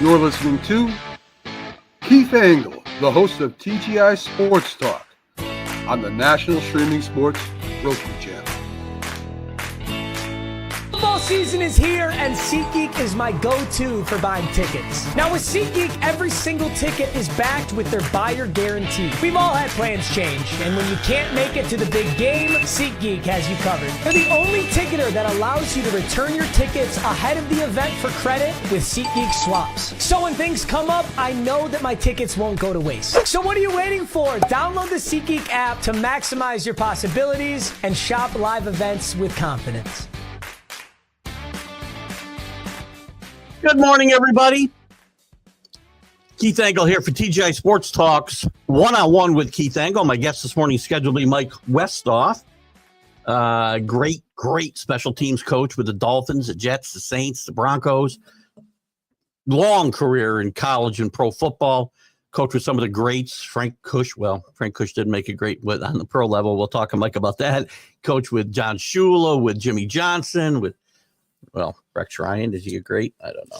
You're listening to Keith Engle, the host of TGI Sports Talk on the National Streaming Sports Roku channel. Football season is here, and SeatGeek is my go-to for buying tickets. Now with SeatGeek, every single ticket is backed with their buyer guarantee. We've all had plans change, and when you can't make it to the big game, SeatGeek has you covered. They're the only ticketer that allows you to return your tickets ahead of the event for credit with SeatGeek swaps. So when things come up, I know that my tickets won't go to waste. So what are you waiting for? Download the SeatGeek app to maximize your possibilities and shop live events with confidence. Good morning, everybody. Keith Engle here for TGI Sports Talks, one-on-one with Keith Engle. My guest this morning is scheduled to be Mike Westhoff. Great special teams coach with the Dolphins, the Jets, the Saints, the Broncos. Long career in college and pro football. Coach with some of the greats. Frank Kush didn't make it great on the pro level. We'll talk to Mike about that. Coach with John Shula, with Jimmy Johnson, with Rex Ryan, is he a great? I don't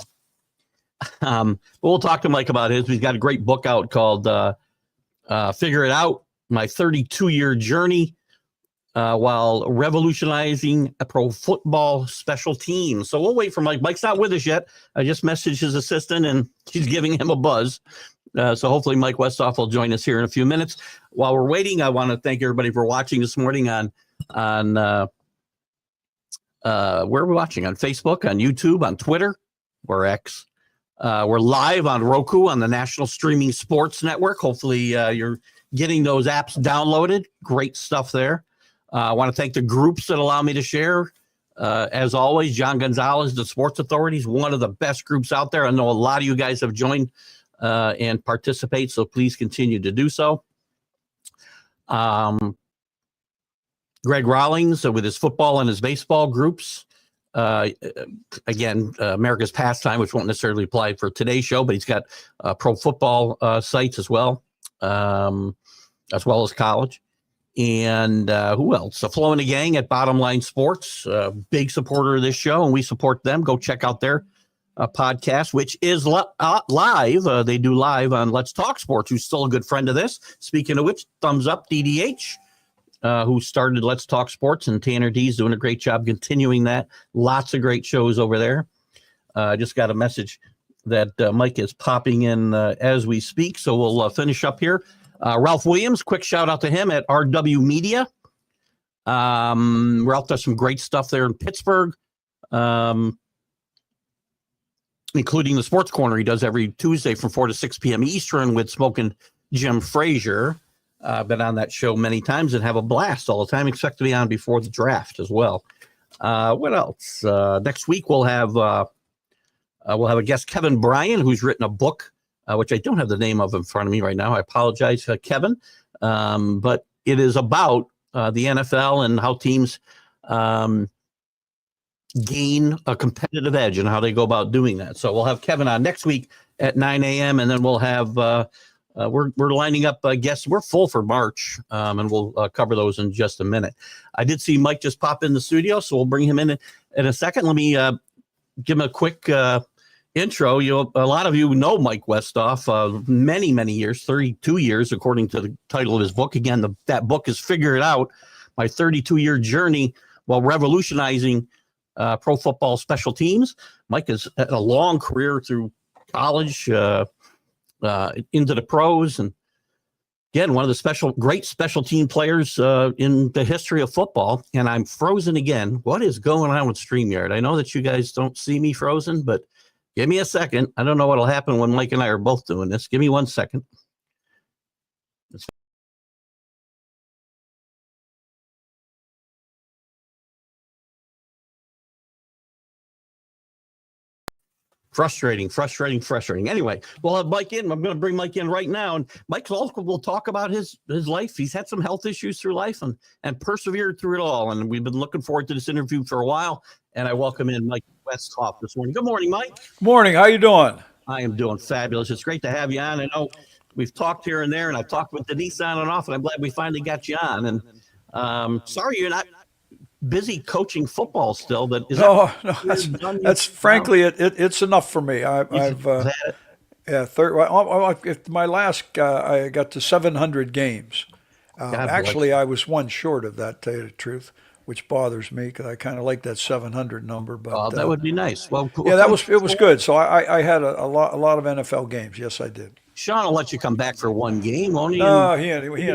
know. But we'll talk to Mike about his. He's got a great book out called Figure It Out, My 32-Year Journey While Revolutionizing a Pro Football Special Team. So we'll wait for Mike. Mike's not with us yet. I just messaged his assistant, and she's giving him a buzz. So hopefully Mike Westhoff will join us here in a few minutes. While we're waiting, I want to thank everybody for watching this morning on where are we watching? On Facebook, on YouTube, on Twitter, or X. We're live on Roku on the National Streaming Sports Network. Hopefully you're getting those apps downloaded. Great stuff there. I want to thank the groups that allow me to share. As always, John Gonzalez, the Sports Authority, is one of the best groups out there. I know a lot of you guys have joined and participate, so please continue to do so. Greg Rawlings with his football and his baseball groups. Again, America's Pastime, which won't necessarily apply for today's show, but he's got pro football sites as well as college. And who else? The Flo and the Gang at Bottom Line Sports, big supporter of this show, and we support them. Go check out their podcast, which is live. They do live on Let's Talk Sports, who's still a good friend of this. Speaking of which, thumbs up, DDH. Who started Let's Talk Sports, and Tanner D's doing a great job continuing that. Lots of great shows over there. Just got a message that Mike is popping in as we speak, so we'll finish up here. Ralph Williams, quick shout out to him at RW Media. Ralph does some great stuff there in Pittsburgh, including the Sports Corner he does every Tuesday from 4 to 6 p.m. Eastern with Smoking Jim Frazier. I've been on that show many times and have a blast all the time. Expect to be on before the draft as well. What else? Next week we'll have a guest, Kevin Bryan, who's written a book, which I don't have the name of in front of me right now. I apologize, Kevin. But it is about the NFL and how teams gain a competitive edge and how they go about doing that. So we'll have Kevin on next week at 9 a.m. and then we'll have we're lining up guests. We're full for March, and we'll cover those in just a minute. I did see Mike just pop in the studio, so we'll bring him in a second. Let me give him a quick intro. A lot of you know Mike Westhoff, many years, 32 years, according to the title of his book. Again, that book is Figure It Out, My 32-Year Journey While Revolutionizing Pro Football Special Teams. Mike has had a long career through college, into the pros, and again, one of the great special team players in the history of football. And I'm frozen again. What is going on with StreamYard? I know that you guys don't see me frozen, but give me a second. I don't know what'll happen when Mike and I are both doing this. Give me 1 second. Frustrating. Anyway, we'll have Mike in. I'm going to bring Mike in right now. And Mike will talk about his life. He's had some health issues through life and persevered through it all. And we've been looking forward to this interview for a while. And I welcome in Mike Westhoff this morning. Good morning, Mike. Morning. How you doing? I am doing fabulous. It's great to have you on. I know we've talked here and there, and I've talked with Denise on and off, and I'm glad we finally got you on. And sorry you're not busy coaching football still. But is No, that no, that's frankly, it's enough for me. is that it? Yeah, my last, I got to 700 games. God Actually, bless. I was one short of that, to tell you the truth, which bothers me because I kind of like that 700 number. But That would be nice. Well, yeah, it was good. So I had a lot of NFL games. Yes, I did. Sean will let you come back for one game, won't he? No, And he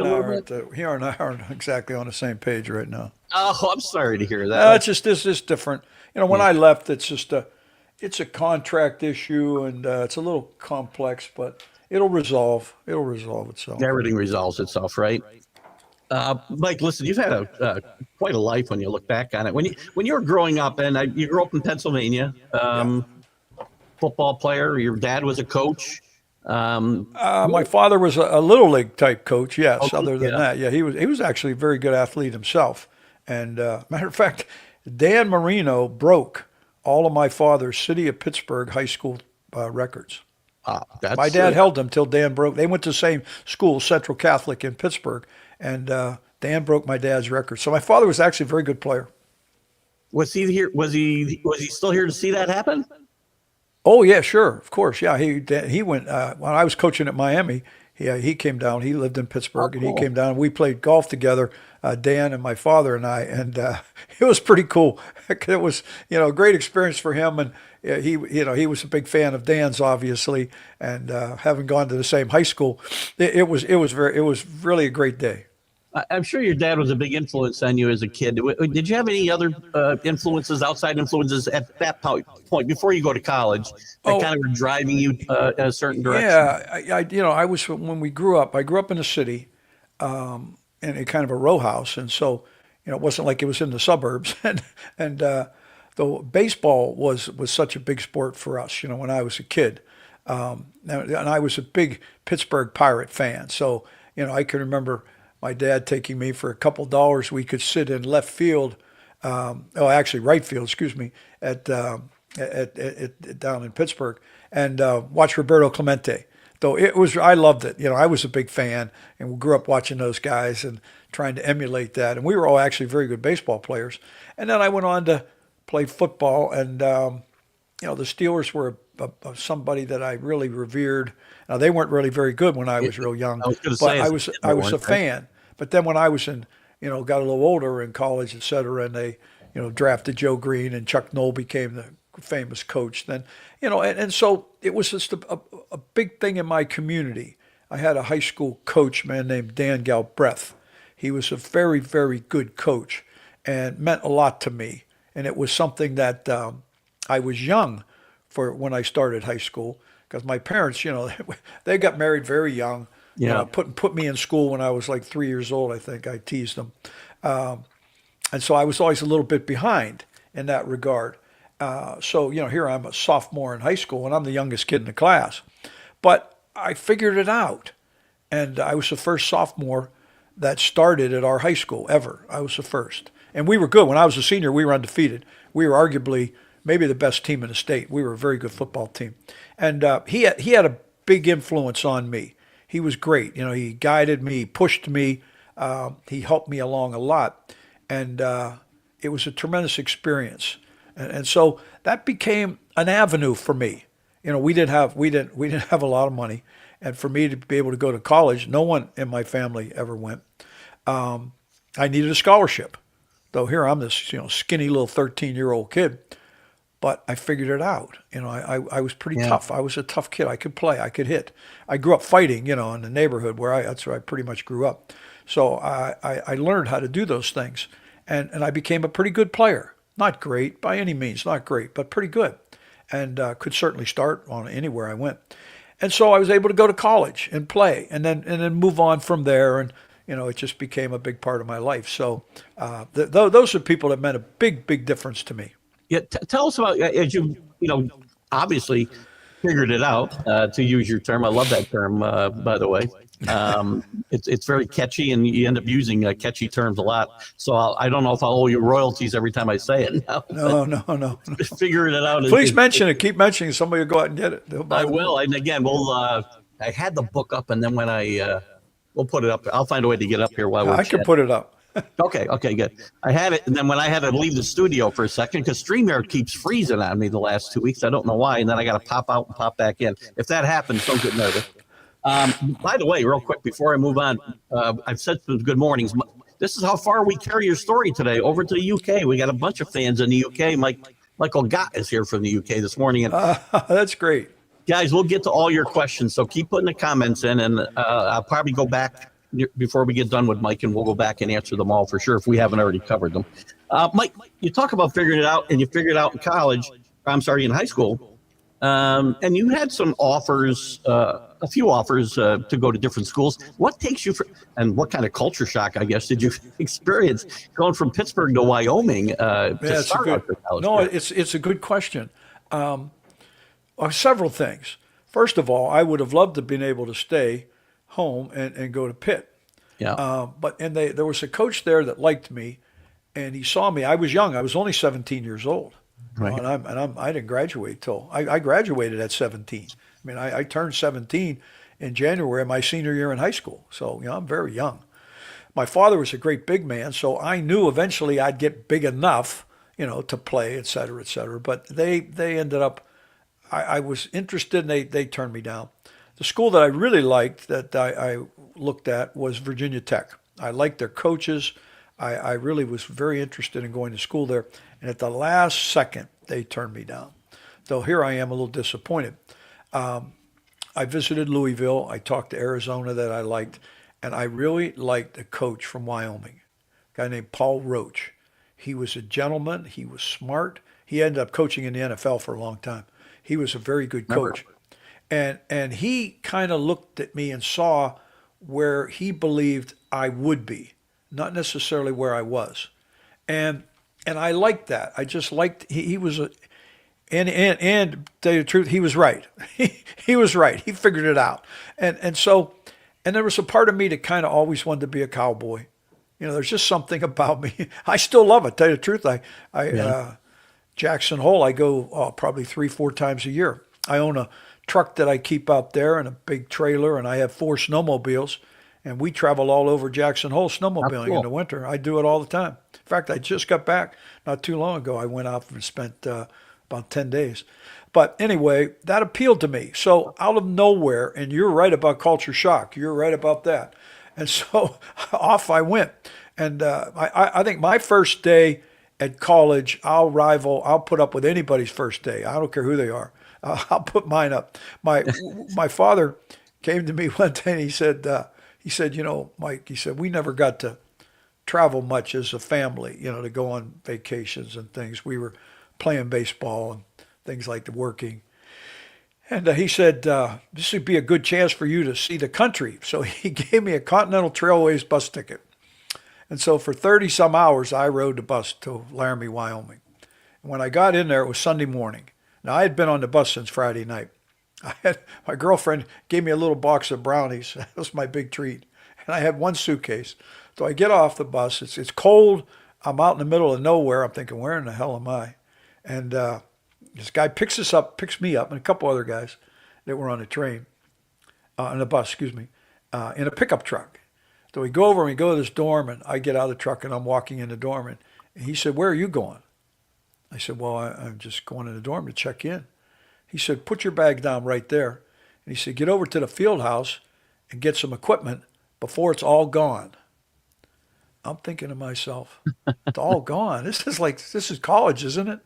and I aren't exactly on the same page right now. oh, I'm sorry to hear that. It's just different. When I left, it's a contract issue and it's a little complex, but it'll resolve itself. Everything resolves itself, right? Mike, listen, you've had quite a life when you look back on it. When you were growing up, and you grew up in Pennsylvania, football player. Your dad was a coach. My father was a little league type coach. Yes. Okay, Other than that, he was actually a very good athlete himself. And matter of fact, Dan Marino broke all of my father's City of Pittsburgh high school records. My dad held them till Dan broke. They went to the same school, Central Catholic in Pittsburgh, and Dan broke my dad's record. So my father was actually a very good player. Was he here? Was he still here to see that happen? Oh yeah, sure, of course, yeah. He went when I was coaching at Miami. He came down. He lived in Pittsburgh, and he came down. We played golf together, Dan and my father and I, and it was pretty cool. It was a great experience for him, and he was a big fan of Dan's, obviously, and having gone to the same high school, it was really a great day. I'm sure your dad was a big influence on you as a kid. Did you have any other outside influences at that point before you go to college that kind of were driving you in a certain direction? Yeah, I was when we grew up. I grew up in the city, in a kind of a row house, and so it wasn't like it was in the suburbs. and though baseball was such a big sport for us, when I was a kid, and I was a big Pittsburgh Pirate fan. So I can remember my dad taking me for a couple dollars. We could sit in left field, actually right field, excuse me, at down in Pittsburgh, and watch Roberto Clemente. Though I loved it. I was a big fan, and we grew up watching those guys and trying to emulate that. And we were all actually very good baseball players. And then I went on to play football, and the Steelers were somebody that I really revered. Now they weren't really very good when I was real young, I was a fan. But then when I was got a little older in college, et cetera, and they drafted Joe Green and Chuck Noll became the famous coach. Then and so it was just a big thing in my community. I had a high school coach, man named Dan Galbraith. He was a very, very good coach and meant a lot to me. And it was something that I was young for when I started high school, because my parents, they got married very young. Yeah. Put me in school when I was like 3 years old, I think. I teased them. And so I was always a little bit behind in that regard. So here I'm a sophomore in high school, and I'm the youngest kid in the class. But I figured it out. And I was the first sophomore that started at our high school ever. I was the first. And we were good. When I was a senior, we were undefeated. We were arguably maybe the best team in the state. We were a very good football team. And he had a big influence on me. He was great. He guided me, he pushed me, he helped me along a lot. And it was a tremendous experience. And so that became an avenue for me. We didn't have a lot of money. And for me to be able to go to college, no one in my family ever went. I needed a scholarship. Though here I'm this, skinny little 13-year-old kid. But I figured it out. I was pretty tough. I was a tough kid. I could play. I could hit. I grew up fighting, in the neighborhood that's where I pretty much grew up. So I learned how to do those things. And I became a pretty good player. Not great by any means, not great, but pretty good. And could certainly start on anywhere I went. And so I was able to go to college and play and then move on from there. And, it just became a big part of my life. So those are people that meant a big, big difference to me. Yeah, tell us about, as you obviously figured it out, to use your term. I love that term, by the way. It's very catchy, and you end up using catchy terms a lot. So I don't know if I'll owe you royalties every time I say it now. No. Figuring it out. Please mention it. Keep mentioning it. Somebody will go out and get it. I will. And again, I had the book up, and then when we'll put it up. I'll find a way to get up here while we're I can put it up. Okay, good. I had it, and then when I had to leave the studio for a second, because StreamYard keeps freezing on me the last 2 weeks, I don't know why, and then I got to pop out and pop back in. If that happens, don't get nervous. By the way, real quick before I move on, I've said some good mornings. This is how far we carry your story today over to the UK. We got a bunch of fans in the UK. Michael Gott is here from the UK this morning, and That's great. guys, we'll get to all your questions. So keep putting the comments in, and I'll probably go back before we get done with Mike, and we'll go back and answer them all for sure if we haven't already covered them. Mike, you talk about figuring it out, and you figured it out in college. In high school, and you had some offers, a few offers to go to different schools. What takes you and what kind of culture shock, I guess, did you experience going from Pittsburgh to Wyoming to start out your college career? It's a good question. Several things. First of all, I would have loved to have been able to stay home and go to Pitt. Yeah. There was a coach there that liked me, and he saw me. I was young. I was only 17 years old. Right. I didn't graduate till I graduated at 17. I mean, I turned 17 in January of my senior year in high school. So, I'm very young. My father was a great big man, so I knew eventually I'd get big enough, to play, et cetera, et cetera. But they ended up, I was interested, and they turned me down. The school that I really liked that I looked at was Virginia Tech. I liked their coaches. I really was very interested in going to school there. And at the last second, they turned me down. So here I am a little disappointed. I visited Louisville. I talked to Arizona that I liked. And I really liked a coach from Wyoming, a guy named Paul Roach. He was a gentleman. He was smart. He ended up coaching in the NFL for a long time. He was a very good coach. And he kind of looked at me and saw where he believed I would be, not necessarily where I was. And I liked that. I just liked he was a and to tell you the truth, he was right. He was right. He figured it out. And there was a part of me that kind of always wanted to be a cowboy. There's just something about me. I still love it. Tell you the truth, Jackson Hole, I go probably 3-4 times a year. I own a truck that I keep out there and a big trailer, and I have 4 snowmobiles, and we travel all over Jackson Hole snowmobiling in the winter. I do it all the time. In fact, I just got back not too long ago. I went out and spent about 10 days. But anyway, that appealed to me. So out of nowhere, and you're right about culture shock. You're right about that. And so off I went. And I think my first day at college, I'll put up with anybody's first day. I don't care who they are. I'll put mine up. My father came to me one day and he said, Mike, he said, we never got to travel much as a family, to go on vacations and things. We were playing baseball and things like the working. And he said, this would be a good chance for you to see the country. So he gave me a Continental Trailways bus ticket. And so for 30 some hours, I rode the bus to Laramie, Wyoming. And when I got in there, it was Sunday morning. Now, I had been on the bus since Friday night. My girlfriend gave me a little box of brownies. That was my big treat. And I had one suitcase. So I get off the bus. It's cold. I'm out in the middle of nowhere. I'm thinking, where in the hell am I? And this guy picks me up, and a couple other guys that were on the train, on the bus, in a pickup truck. So we go over and we go to this dorm, and I get out of the truck, and I'm walking in the dorm. And he said, where are you going? I said, well, I'm just going in the dorm to check in. He said, put your bag down right there. And he said, get over to the field house and get some equipment before it's all gone. I'm thinking to myself, it's all gone. This is college, isn't it?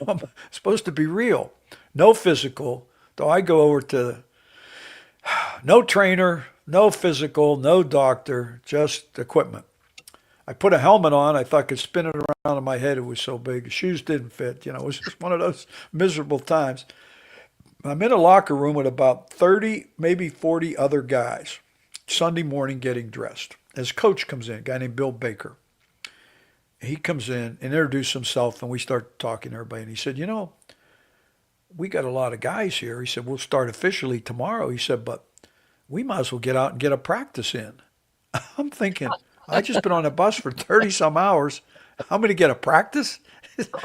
I'm supposed to be real. No physical. So I go over to no trainer, no physical, no doctor, just equipment. I put a helmet on. I thought I could spin it around in my head. It was so big. The shoes didn't fit. It was just one of those miserable times. I'm in a locker room with about 30, maybe 40 other guys, Sunday morning getting dressed. As coach comes in, a guy named Bill Baker. He comes in and introduces himself, and we start talking to everybody. And he said, we got a lot of guys here. He said, we'll start officially tomorrow. He said, but we might as well get out and get a practice in. I'm thinking, I just been on a bus for 30 some hours. I'm going to get a practice?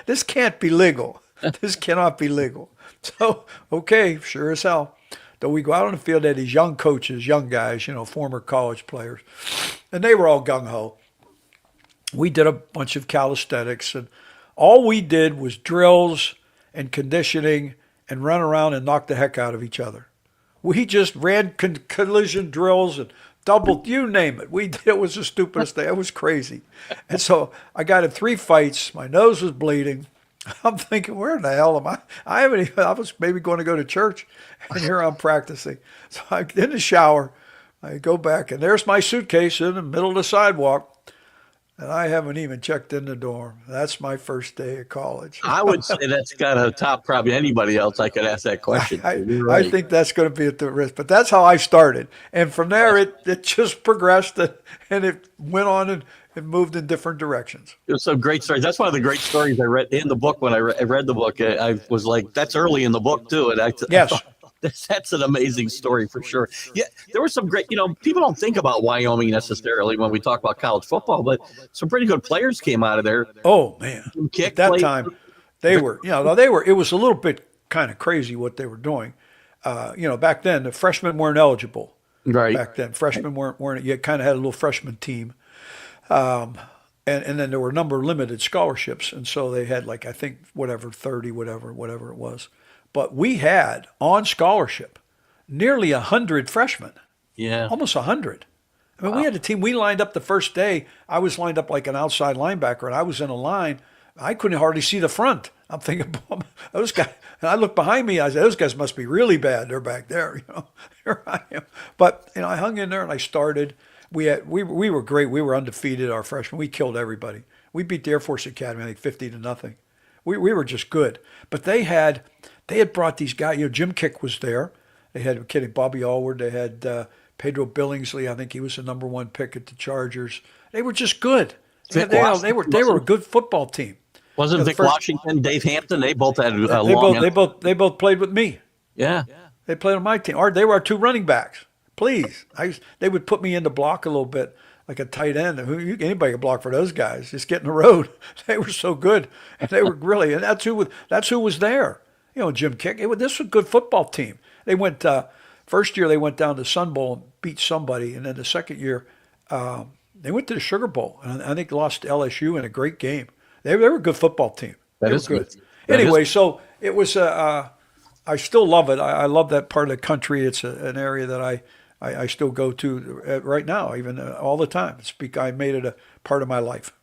This can't be legal. This cannot be legal. So, okay, sure as hell. So we go out on the field at these young coaches, young guys, former college players. And they were all gung-ho. we did a bunch of calisthenics, and all we did was drills and conditioning and run around and knock the heck out of each other. We just ran collision drills and double, you name it. It was the stupidest thing. It was crazy. And so I got in 3 fights. My nose was bleeding. I'm thinking, where in the hell am I? I was maybe going to go to church, and here I'm practicing. So I'm in the shower. I go back, and there's my suitcase in the middle of the sidewalk. And I haven't even checked in the dorm. That's my first day of college. I would say that's got to top probably anybody else I could ask that question. I think that's going to be at the risk. But that's how I started. And from there, it just progressed, and it went on and moved in different directions. It was some great stories. That's one of the great stories I read in the book. When I read the book, I was like, that's early in the book, too. And Yes. I thought, that's an amazing story for sure. Yeah, there were some great, people don't think about Wyoming necessarily when we talk about college football, but some pretty good players came out of there. Oh, man. At that time, it was a little bit kind of crazy what they were doing. Back then, the freshmen weren't eligible. Right. Back then, freshmen weren't, you kind of had a little freshman team. And then there were a number of limited scholarships. And so they had 30, whatever it was. But we had on scholarship nearly 100 freshmen. Yeah. Almost 100. I mean, We had a team. We lined up the first day. I was lined up like an outside linebacker, and I was in a line. I couldn't hardly see the front. I'm thinking, those guys. And I looked behind me. I said, those guys must be really bad. They're back there. Here I am. But I hung in there and I started. We were great. We were undefeated. Our freshmen. We killed everybody. We beat the Air Force Academy, I think 50-0. We were just good. But they had brought these guys. Jim Kick was there. They had Bobby Allward. They had Pedro Billingsley. I think he was the number 1 pick at the Chargers. They were just good. They were a good football team. Wasn't Vic Washington, Dave Hampton? They both had they both played with me. Yeah. They played on my team. They were our 2 running backs. Please, they would put me in the block a little bit, like a tight end. Anybody could block for those guys. Just get in the road. They were so good, and they were really. And that's who was there. Jim Kick. This was a good football team. They went first year. They went down to Sun Bowl and beat somebody, and then the second year, they went to the Sugar Bowl, and I think lost to LSU in a great game. They were a good football team. They were good. Anyway, so it was. I still love it. I love that part of the country. It's an area that I still go to right now, even all the time. I made it a part of my life.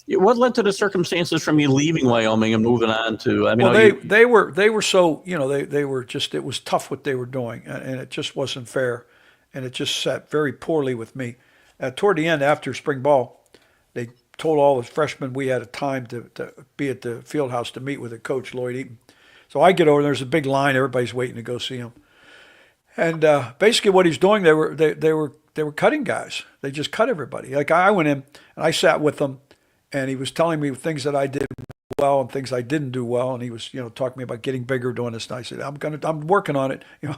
What led to the circumstances from you leaving Wyoming and moving on to? They were so they were just, it was tough what they were doing, and it just wasn't fair, and it just sat very poorly with me. Toward the end, after spring ball, they told all the freshmen we had a time to be at the field house to meet with the coach, Lloyd Eaton. So I get over, there's a big line, everybody's waiting to go see him. And basically what he's doing, they were cutting guys. They just cut everybody. Like I went in and I sat with them, and he was telling me things that I did well and things I didn't do well, and he was talking to me about getting bigger, doing this. And I said, I'm working on it. I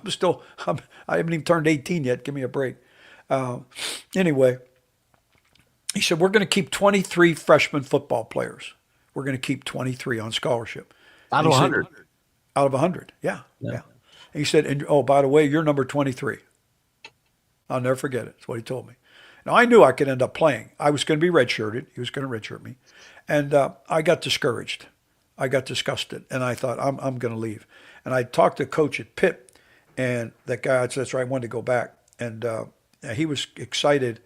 haven't even turned 18 yet. Give me a break. Anyway, he said, we're going to keep 23 freshman football players. We're going to keep 23 on scholarship. Out of 100. Out of 100, yeah. And he said, and by the way, you're number 23. I'll never forget it. That's what he told me. Now, I knew I could end up playing. I was going to be redshirted. He was going to redshirt me. And I got discouraged. I got disgusted. And I thought, I'm going to leave. And I talked to coach at Pitt, and that guy said, that's right, I wanted to go back. And he was excited.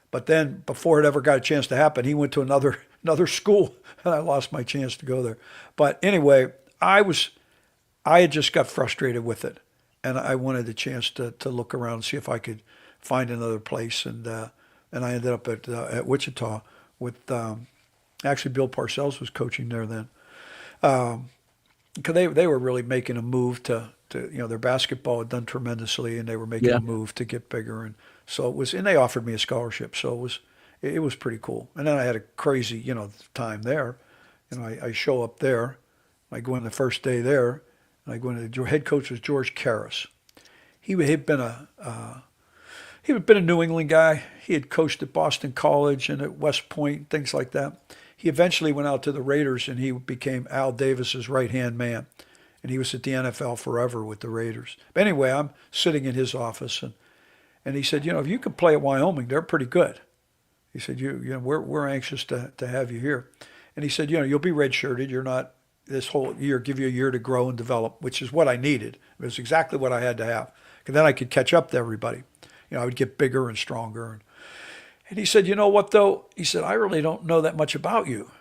But then before it ever got a chance to happen, he went to another school, and I lost my chance to go there. But anyway, I had just got frustrated with it, and I wanted the chance to look around and see if I could find another place. And I ended up at Wichita with actually Bill Parcells was coaching there then, because they were really making a move to their basketball had done tremendously, and they were making a move to get bigger, and so it was. And they offered me a scholarship, so it was pretty cool. And then I had a crazy time there. I show up there, I go in the first day there. And I go in. The head coach was George Karras. He had been a New England guy. He had coached at Boston College and at West Point, things like that. He eventually went out to the Raiders, and he became Al Davis's right-hand man. And he was at the NFL forever with the Raiders. But anyway, I'm sitting in his office, and he said, if you can play at Wyoming, they're pretty good. He said, we're anxious to have you here. And he said, you'll be redshirted. You're not this whole year, give you a year to grow and develop, which is what I needed. It was exactly what I had to have. Because then I could catch up to everybody. I would get bigger and stronger. And he said, you know what, though? He said, I really don't know that much about you.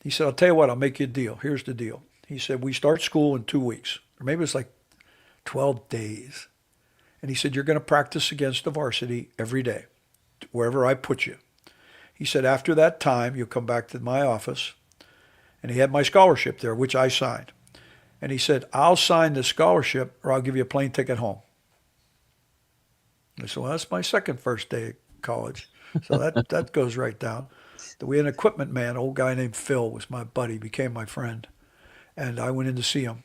He said, I'll tell you what, I'll make you a deal. Here's the deal. He said, we start school in 2 weeks, or maybe it's like 12 days. And he said, you're going to practice against the varsity every day, wherever I put you. He said, after that time, you'll come back to my office. And he had my scholarship there, which I signed. And he said, I'll sign the scholarship or I'll give you a plane ticket home. I said, well, that's my first day at college. So that goes right down. We had an equipment man, an old guy named Phil was my buddy, became my friend. And I went in to see him.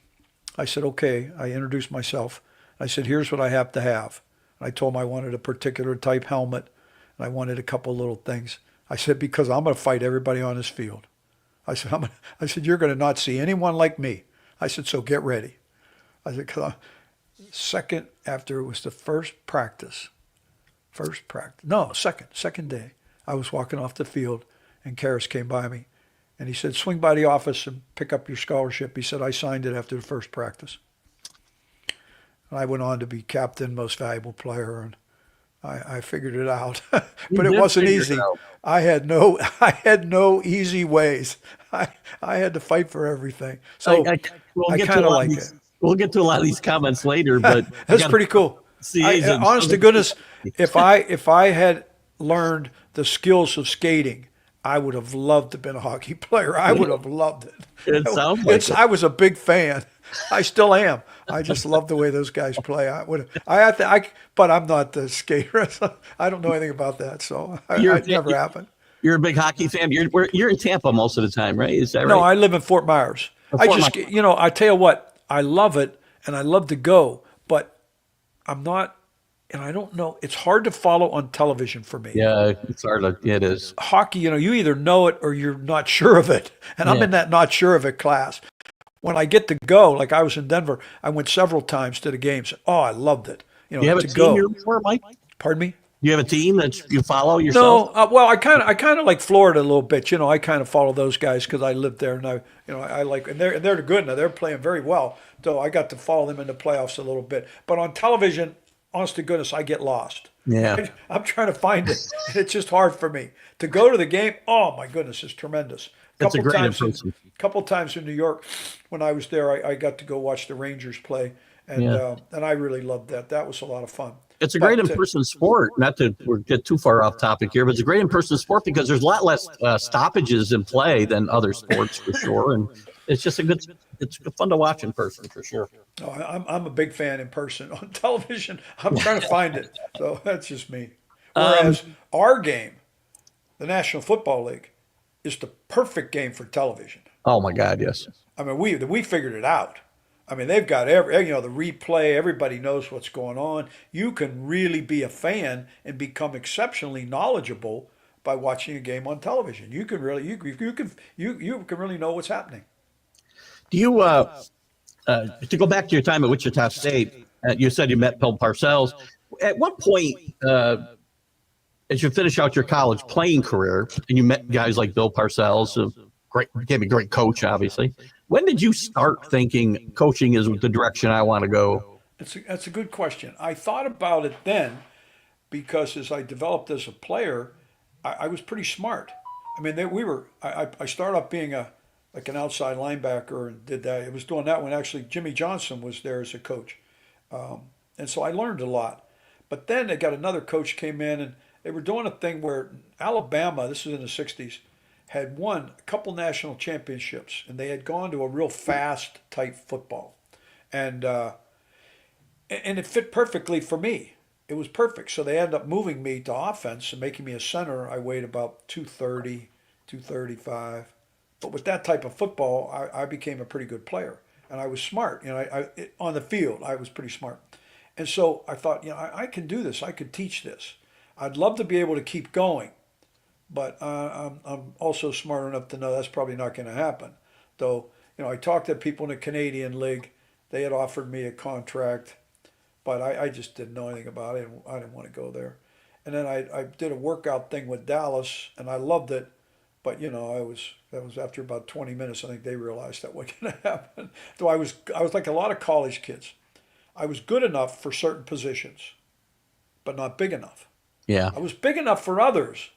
I said, okay. I introduced myself. I said, here's what I have to have. I told him I wanted a particular type helmet. And I wanted a couple little things. I said, because I'm going to fight everybody on this field. I said, you're going to not see anyone like me. I said, so get ready. I said, second after it was the second day, I was walking off the field and Karras came by me and he said, swing by the office and pick up your scholarship. He said, I signed it after the first practice. And I went on to be captain, most valuable player, and I figured it out, but it wasn't easy. I had no easy ways. I had to fight for everything. So I kind of like it. We'll get to a lot of these comments later, but that's pretty cool. Honest to goodness, if I had learned the skills of skating, I would have loved to have been a hockey player. I would have loved it. It sounds like it. I was a big fan. I still am. I just love the way those guys play. But I'm not the skater. I don't know anything about that, so it never happened. You're a big hockey fan. You're in Tampa most of the time, right? Is that right? No, I live in Fort Myers. I tell you what, I love it and I love to go, but I'm not. And I don't know. It's hard to follow on television for me. Yeah, it's hard. It is. Hockey, you either know it or you're not sure of it. And I'm in that not sure of it class. When I get to go, like I was in Denver, I went several times to the games. Oh, I loved it. Do you have a team you're for, Mike? Pardon me? Do you have a team that you follow yourself? No. Well, I kind of like Florida a little bit. I kind of follow those guys because I lived there, and I like, and they're good now. They're playing very well. So I got to follow them in the playoffs a little bit. But on television, honest to goodness, I get lost. Yeah. I'm trying to find it. And it's just hard for me. To go to the game, oh my goodness, it's tremendous. That's a great impression. A couple times in New York, when I was there, I got to go watch the Rangers play. And I really loved that. That was a lot of fun. It's a great in-person sport. Not to get too far off topic here, but it's a great in-person sport because there's a lot less stoppages in play than other sports for sure. And it's just it's fun to watch in person for sure. Oh, I'm a big fan in person. On television, I'm trying to find it. So that's just me. Whereas our game, the National Football League, is the perfect game for television. Oh my God, yes. I mean, we figured it out. I mean, they've got the replay. Everybody knows what's going on. You can really be a fan and become exceptionally knowledgeable by watching a game on television. You can really you can really know what's happening. Do you to go back to your time at Wichita State? You said you met Bill Parcells. At what point, as you finish out your college playing career, and you met guys like Bill Parcells, became a great coach, obviously. When did you start thinking coaching is the direction I want to go? That's a good question. I thought about it then because as I developed as a player, I was pretty smart. I mean, I started off being an outside linebacker and did that. I was doing that when actually Jimmy Johnson was there as a coach. And so I learned a lot. But then they got another coach came in and they were doing a thing where Alabama, this was in the 60s, had won a couple national championships, and they had gone to a real fast type football, and it fit perfectly for me. It was perfect. So they ended up moving me to offense and making me a center. I weighed about 230, 235, but with that type of football, I became a pretty good player, and I was smart. On the field, I was pretty smart, and so I thought, I can do this. I could teach this. I'd love to be able to keep going. But I'm also smart enough to know that's probably not going to happen. Though, I talked to people in the Canadian League. They had offered me a contract, but I just didn't know anything about it. I didn't want to go there. And then I did a workout thing with Dallas, and I loved it. But that was after about 20 minutes. I think they realized that wasn't going to happen. So I was like a lot of college kids. I was good enough for certain positions, but not big enough. Yeah. I was big enough for others,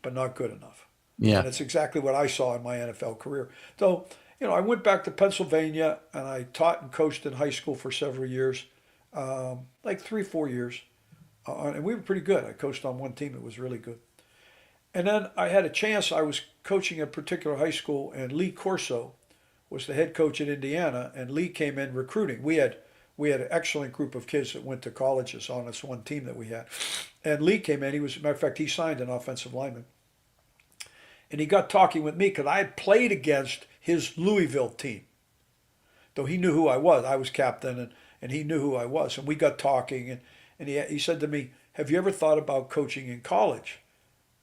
but not good enough. Yeah. And it's exactly what I saw in my NFL career. So, I went back to Pennsylvania and I taught and coached in high school for several years, like 3, 4 years. And we were pretty good. I coached on one team that was really good. And then I had a chance. I was coaching a particular high school, and Lee Corso was the head coach at Indiana, and Lee came in recruiting. We had an excellent group of kids that went to colleges on this one team that we had. And Lee came in. As a matter of fact, he signed an offensive lineman. And he got talking with me because I had played against his Louisville team. Though he knew who I was. I was captain, and he knew who I was. And we got talking, and he said to me, "Have you ever thought about coaching in college?"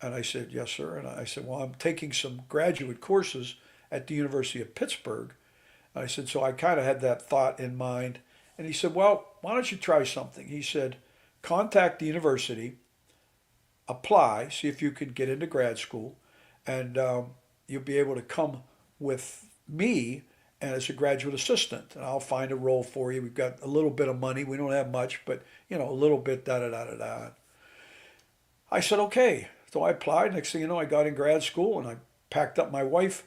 And I said, "Yes, sir." And I said, "Well, I'm taking some graduate courses at the University of Pittsburgh." And I said, so I kind of had that thought in mind. And he said, "Well, why don't you try something?" He said, "Contact the university, apply, see if you can get into grad school, and you'll be able to come with me as a graduate assistant, and I'll find a role for you. We've got a little bit of money. We don't have much, but, a little bit, da-da-da-da-da." I said, okay. So I applied. Next thing you know, I got in grad school, and I packed up. My wife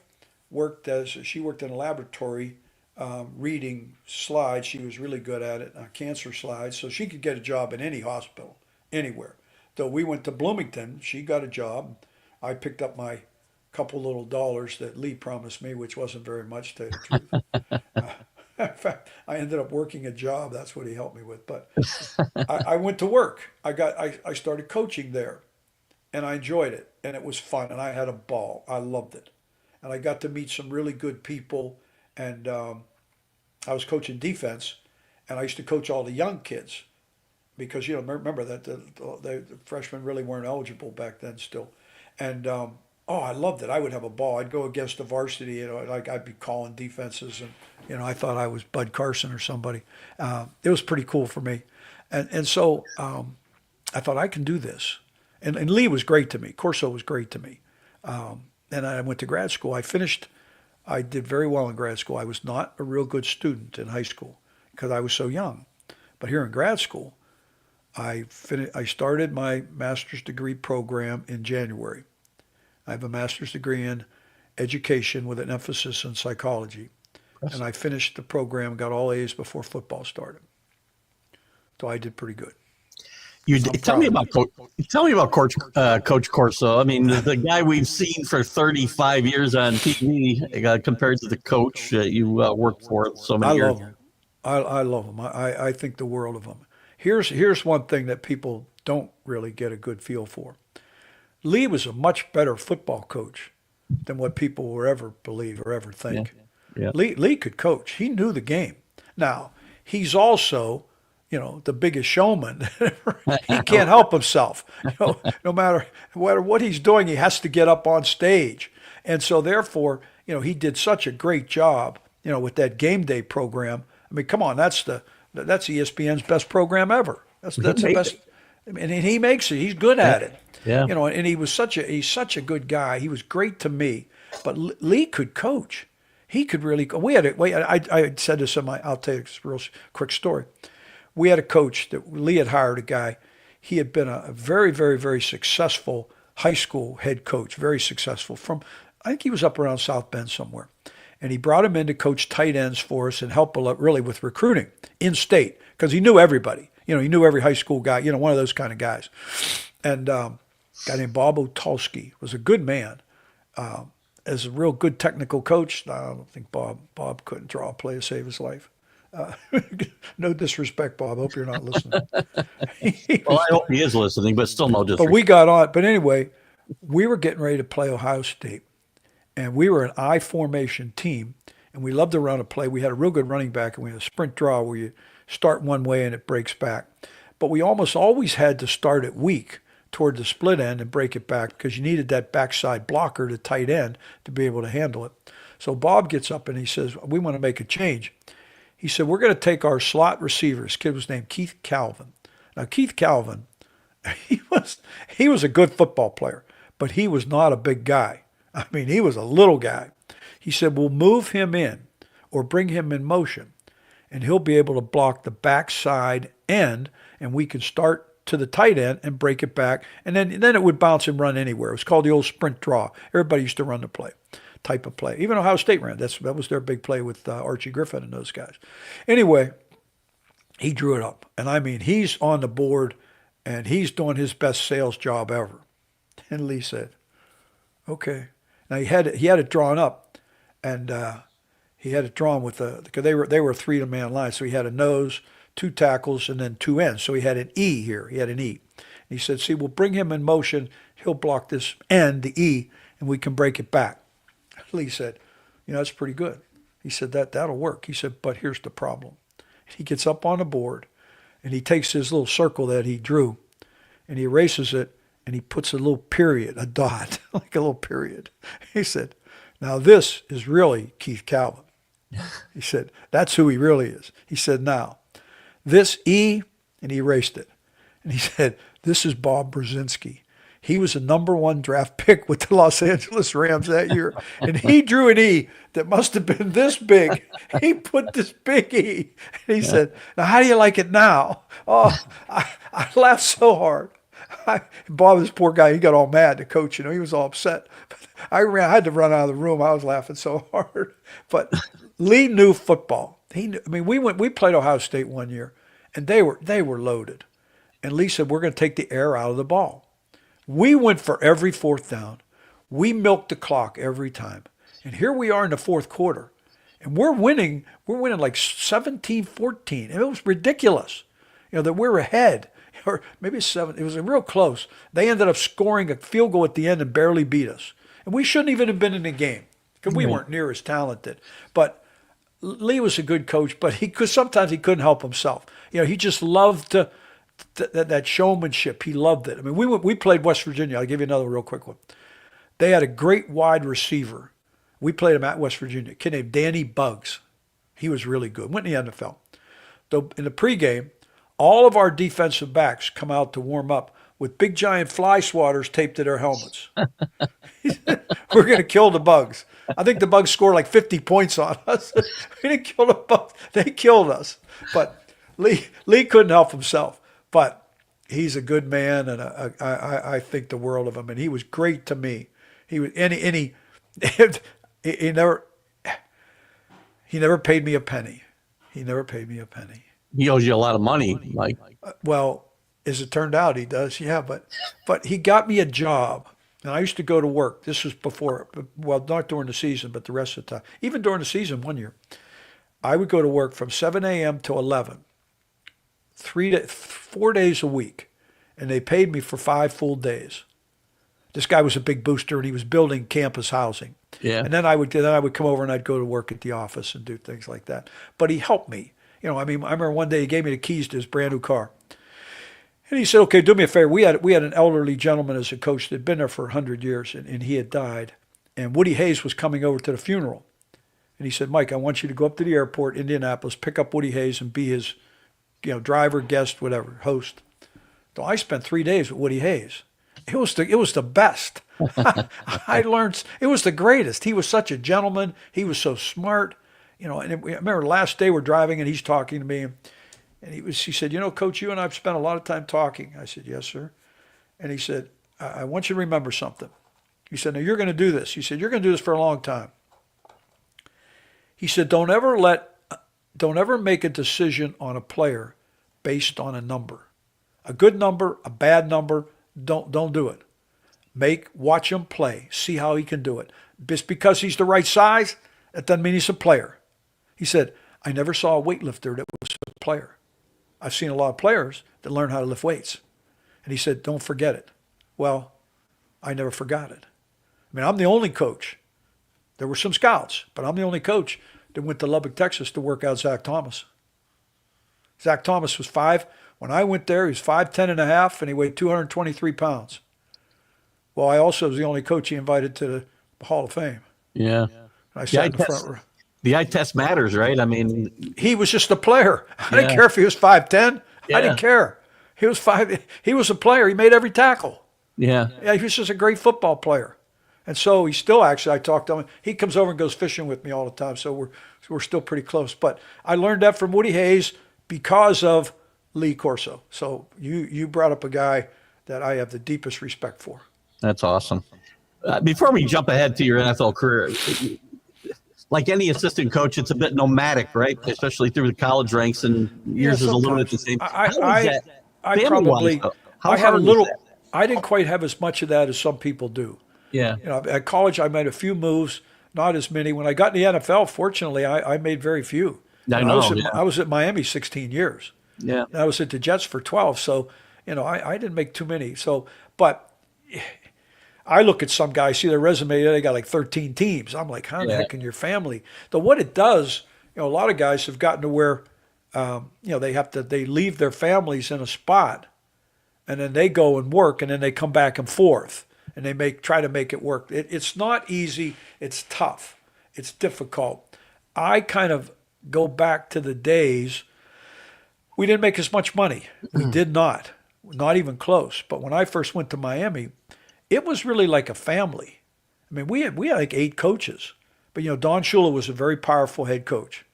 she worked in a laboratory reading slides. She was really good at it, cancer slides, so she could get a job in any hospital, anywhere. So we went to Bloomington. She got a job. I picked up my couple little dollars that Lee promised me, which wasn't very much, to tell you the truth. In fact, I ended up working a job. That's what he helped me with. But I went to work. I started coaching there, and I enjoyed it, and it was fun, and I had a ball. I loved it, and I got to meet some really good people. And I was coaching defense, and I used to coach all the young kids because remember that the freshmen really weren't eligible back then still, and I loved it. I would have a ball. I'd go against the varsity, like I'd be calling defenses, and I thought I was Bud Carson or somebody. It was pretty cool for me, and so I thought I can do this. And Lee was great to me. Corso was great to me. And I went to grad school. I did very well in grad school. I was not a real good student in high school because I was so young. But here in grad school, I started my master's degree program in January. I have a master's degree in education with an emphasis in psychology. And I finished the program, got all A's before football started. So I did pretty good. Tell me about Coach Corso. I mean, the guy we've seen for 35 years on TV compared to the coach you worked for so many years. I love him. I think the world of him. Here's one thing that people don't really get a good feel for. Lee was a much better football coach than what people will ever believe or ever think. Yeah. Lee could coach. He knew the game. Now, he's also the biggest showman. He can't help himself. No matter what he's doing, he has to get up on stage. And so therefore, he did such a great job, with that game day program. I mean, come on, that's ESPN's best program ever. That's the best. And he makes it. He's good at it. Yeah. And he's such a good guy. He was great to me. But Lee could coach. He could really. I said this I'll tell you a real quick story. We had a coach that Lee had hired a guy. He had been a very, very, very successful high school head coach, very successful I think he was up around South Bend somewhere. And he brought him in to coach tight ends for us and help a lot really with recruiting in state because he knew everybody. He knew every high school guy, one of those kind of guys. And a guy named Bob Otulski was a good man. As a real good technical coach, I don't think Bob couldn't draw a play to save his life. No disrespect, Bob. I hope you're not listening. Well, I hope he is listening, but still no disrespect. But we got on. But anyway, we were getting ready to play Ohio State, and we were an I formation team, and we loved to run a play. We had a real good running back, and we had a sprint draw where you start one way and it breaks back. But we almost always had to start it weak toward the split end and break it back because you needed that backside blocker, the tight end, to be able to handle it. So Bob gets up and he says, "We want to make a change." He said, "We're going to take our slot receiver." His kid was named Keith Calvin. Now, Keith Calvin He was a good football player, but he was not a big guy. I mean, he was a little guy. He said, we'll move him in or bring him in motion, and he'll be able to block the backside end, and we can start to the tight end and break it back, and then it would bounce and run anywhere. It was called the old sprint draw. Everybody used to run the type of play. Even Ohio State ran. That was their big play with Archie Griffin and those guys. Anyway, he drew it up, and I mean, he's on the board, and he's doing his best sales job ever. And Lee said, okay. Now he had it drawn up, and he had it drawn with because they were a 3-man line, so he had a nose, 2 tackles, and then 2 ends. So he had an E here. He had an E. And he said, see, we'll bring him in motion. He'll block this end, the E, and we can break it back. Lee said, that's pretty good. He said, that'll work. He said, but here's the problem. He gets up on the board, and he takes his little circle that he drew, and he erases it, and he puts a little period, a dot, like a little period. He said, now this is really Keith Calvin. He said, that's who he really is. He said, now, this E, and he erased it. And he said, this is Bob Brzezinski. He was a number 1 draft pick with the Los Angeles Rams that year. And he drew an E that must have been this big. He put this big E. And he said, now how do you like it now? Oh, I laughed so hard. Bob, this poor guy, he got all mad, the coach, he was all upset. I had to run out of the room. I was laughing so hard. But Lee knew football. We played Ohio State one year, and they were loaded. And Lee said, we're going to take the air out of the ball. We went for every 4th down. We milked the clock every time. And here we are in the 4th quarter. And we're winning like 17-14. And it was ridiculous, that we're ahead. Or maybe 7. It was real close. They ended up scoring a field goal at the end and barely beat us. And we shouldn't even have been in the game because we weren't near as talented. But Lee was a good coach, but sometimes he couldn't help himself. He just loved that showmanship. He loved it. I mean, we played West Virginia. I'll give you another real quick one. They had a great wide receiver. We played him at West Virginia, a kid named Danny Buggs. He was really good. Went in the NFL. In the pregame, all of our defensive backs come out to warm up with big giant fly swatters taped to their helmets. We're going to kill the Bugs. I think the Bugs scored like 50 points on us. We didn't kill the Bugs. They killed us. But Lee couldn't help himself. But he's a good man, and I think the world of him. And he was great to me. He never paid me a penny. He never paid me a penny. He owes you a lot of money, Mike. Well, as it turned out, he does, yeah. But he got me a job, and I used to go to work. This was before, well, not during the season, but the rest of the time. Even during the season, one year, I would go to work from 7 a.m. to 11, 4 days a week, and they paid me for 5 full days. This guy was a big booster, and he was building campus housing. Yeah. And then I would come over and I'd go to work at the office and do things like that. But he helped me. I remember one day he gave me the keys to his brand new car. And he said, okay, do me a favor. We had an elderly gentleman as a coach that had been there for 100 years, and he had died. And Woody Hayes was coming over to the funeral. And he said, Mike, I want you to go up to the airport, Indianapolis, pick up Woody Hayes and be his driver, guest, whatever, host. So I spent 3 days with Woody Hayes. It was the best. I learned, it was the greatest. He was such a gentleman. He was so smart. And I remember the last day we're driving and he's talking to me, and he said, Coach, you and I have spent a lot of time talking. I said, yes, sir. And he said, I want you to remember something. He said, now you're going to do this. He said, you're going to do this for a long time. He said, don't ever make a decision on a player based on a number. A good number, a bad number, don't do it. Watch him play, see how he can do it. Just because he's the right size, that doesn't mean he's a player. He said, I never saw a weightlifter that was a player. I've seen a lot of players that learn how to lift weights. And he said, don't forget it. Well, I never forgot it. I'm the only coach. There were some scouts, but I'm the only coach that went to Lubbock, Texas to work out Zach Thomas. Zach Thomas was 5. When I went there, he was 5'10 and a half, and he weighed 223 pounds. Well, I also was the only coach he invited to the Hall of Fame. Yeah. I sat in the front row. The eye test matters, right? He was just a player. I didn't care if he was 5'10". Yeah. I didn't care. He was 5. He was a player. He made every tackle. Yeah. Yeah, he was just a great football player. And so he's still actually, I talked to him. He comes over and goes fishing with me all the time. So we're still pretty close. But I learned that from Woody Hayes because of Lee Corso. So you brought up a guy that I have the deepest respect for. That's awesome. Before we jump ahead to your NFL career, like any assistant coach, it's a bit nomadic, right? Especially through the college ranks, and yours is a little bit the same. I have a little. I didn't quite have as much of that as some people do. Yeah. You know, at college, I made a few moves, not as many. When I got in the NFL, fortunately, I made very few. I was at Miami 16 years. Yeah. And I was at the Jets for 12. So, you know, I didn't make too many. So, but I look at some guys, see their resume, they got like 13 teams. I'm like, how the heck can your family? So what it does, you know, a lot of guys have gotten to where, you know, they leave their families in a spot, and then they go and work, and then they come back and forth, and they try to make it work. It's not easy. It's tough. It's difficult. I kind of go back to the days we didn't make as much money. We did not even close. But when I first went to Miami, it was really like a family. I mean, we had like 8 coaches, but you know, Don Shula was a very powerful head coach,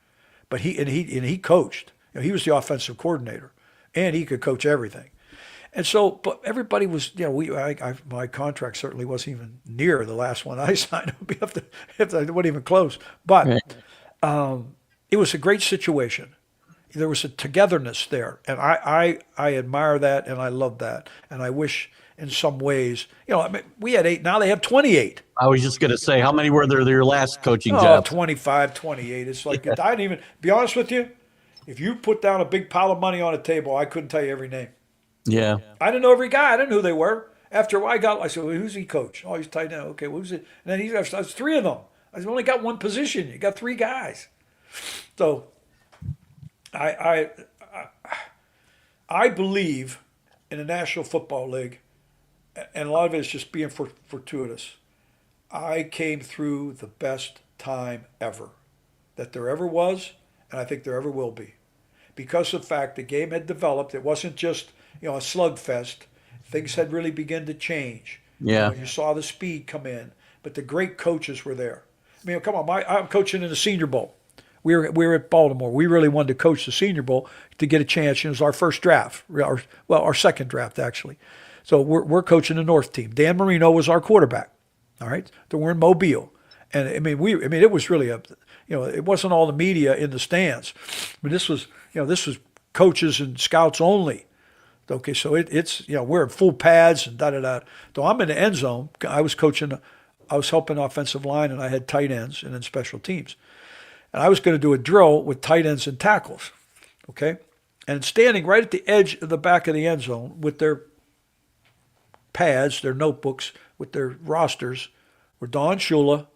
but he coached. You know, he was the offensive coordinator, and he could coach everything. And so, but everybody was, you know, my contract certainly wasn't even near the last one I signed. It wasn't even close. But it was a great situation. There was a togetherness there, and I admire that, and I love that, and I wish in some ways, you know, I mean, we had 8, now they have 28. I was just going to say, how many were there your last coaching job? 25, 28. It's like, I didn't even, be honest with you, if you put down a big pile of money on a table, I couldn't tell you every name. Yeah. I didn't know every guy. I didn't know who they were. After a while, I said, well, who's he coach? Oh, he's tight end. Okay, who's it? And then there's 3 of them. I said, only got one position. You got 3 guys. So I believe in the National Football League, and a lot of it is just being fortuitous. I came through the best time ever that there ever was, and I think there ever will be. Because of the fact the game had developed, it wasn't just, you know, a slugfest. Things had really begun to change. Yeah. You saw the speed come in, but the great coaches were there. I mean, come on, I'm coaching in the Senior Bowl. We were at Baltimore. We really wanted to coach the Senior Bowl to get a chance. It was our first draft, our second draft actually. So we're coaching the North team. Dan Marino was our quarterback. All right, so we're in Mobile, and I mean it was really it wasn't all the media in the stands. I mean, this was coaches and scouts only. Okay, so it's we're in full pads and da-da-da. So I'm in the end zone. I was helping offensive line, and I had tight ends and then special teams. And I was going to do a drill with tight ends and tackles, okay? And standing right at the edge of the back of the end zone with their pads, their notebooks, with their rosters were Don Shula,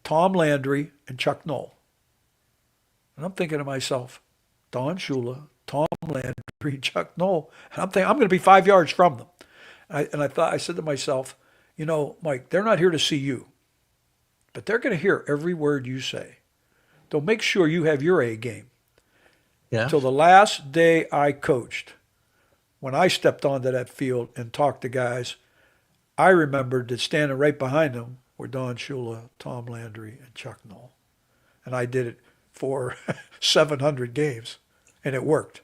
Tom Landry, and Chuck Noll. And I'm thinking to myself, Don Shula, Tom Landry, Chuck Noll. And I'm thinking, I'm going to be 5 yards from them. I said to myself, you know, Mike, they're not here to see you, but they're going to hear every word you say. So make sure you have your A game. Yeah. Till the last day I coached, when I stepped onto that field and talked to guys, I remembered that standing right behind them were Don Shula, Tom Landry, and Chuck Noll. And I did it for 700 games, and it worked.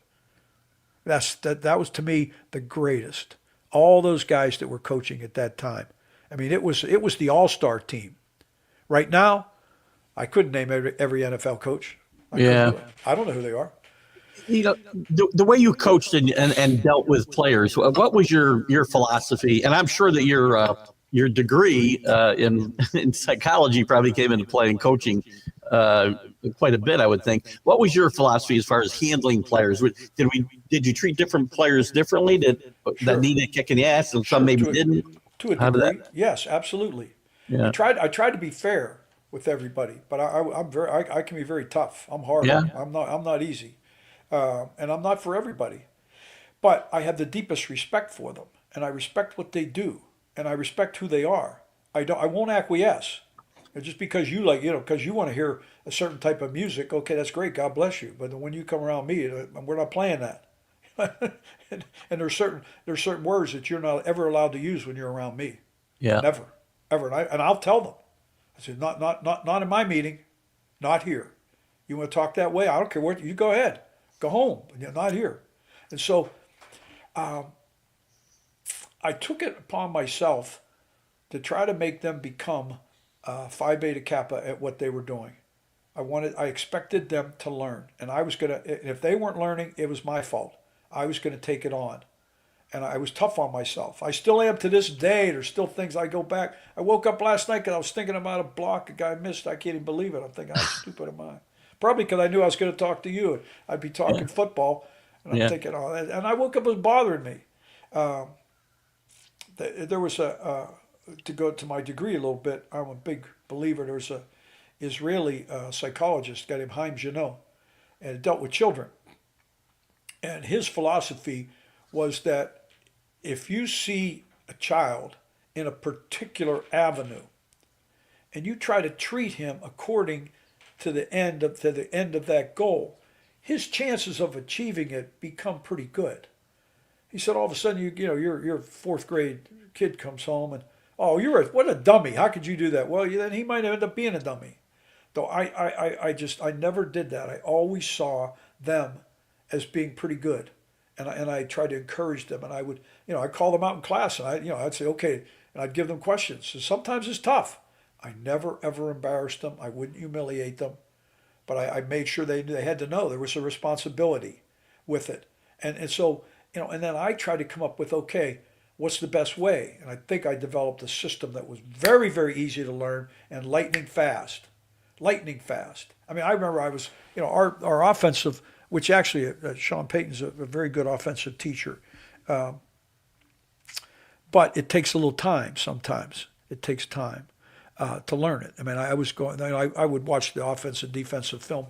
That was, to me, the greatest. All those guys that were coaching at that time. I mean, it was the all-star team. Right now, I couldn't name every NFL coach. I don't know who they are. You know, the way you coached and dealt with players, what was your philosophy? And I'm sure that your degree in psychology probably came into play in coaching quite a bit, I would think. What was your philosophy as far as handling players? Did you treat different players differently that needed a kick in the ass and some maybe didn't? To a degree, yes, absolutely. Yeah. I tried to be fair with everybody, but I can be very tough. I'm hard. Yeah. I'm not easy, and I'm not for everybody. But I have the deepest respect for them, and I respect what they do, and I respect who they are. I won't acquiesce. And just because because you want to hear a certain type of music, okay, that's great. God bless you. But when you come around me, we're not playing that. and there's certain words that you're not ever allowed to use when you're around me. Yeah. Never, ever. And I'll tell them. I said, not in my meeting, not here. You want to talk that way? I don't care what. You go ahead, go home. You're not here. And so, I took it upon myself to try to make them become Phi Beta Kappa at what they were doing. I expected them to learn, and I was gonna. If they weren't learning, it was my fault. I was gonna take it on, and I was tough on myself. I still am to this day. There's still things I go back. I woke up last night and I was thinking about a block a guy missed. I can't even believe it. I'm thinking, how stupid am I? Probably because I knew I was going to talk to you. I'd be talking football, and I'm thinking, oh, and I woke up, it was bothering me. There was to go to my degree a little bit, I'm a big believer. There was a Israeli psychologist, a guy named Haim Janot, and it dealt with children. And his philosophy was that if you see a child in a particular avenue, and you try to treat him according to the end of that goal, his chances of achieving it become pretty good. He said, all of a sudden, your fourth grade kid comes home and, oh, what a dummy. How could you do that? Well, then he might end up being a dummy. Though I never did that. I always saw them as being pretty good, and I tried to encourage them. And I would, I'd call them out in class, and I'd say, okay, and I'd give them questions. So sometimes it's tough. I never ever embarrassed them. I wouldn't humiliate them, but I made sure they had to know there was a responsibility with it, and so. And then I tried to come up with, okay, what's the best way? And I think I developed a system that was very, very easy to learn and lightning fast. Lightning fast. I mean, I remember I was, our offensive, which actually Sean Payton's a very good offensive teacher. But it takes a little time sometimes. It takes time to learn it. I mean, I would watch the offensive and defensive film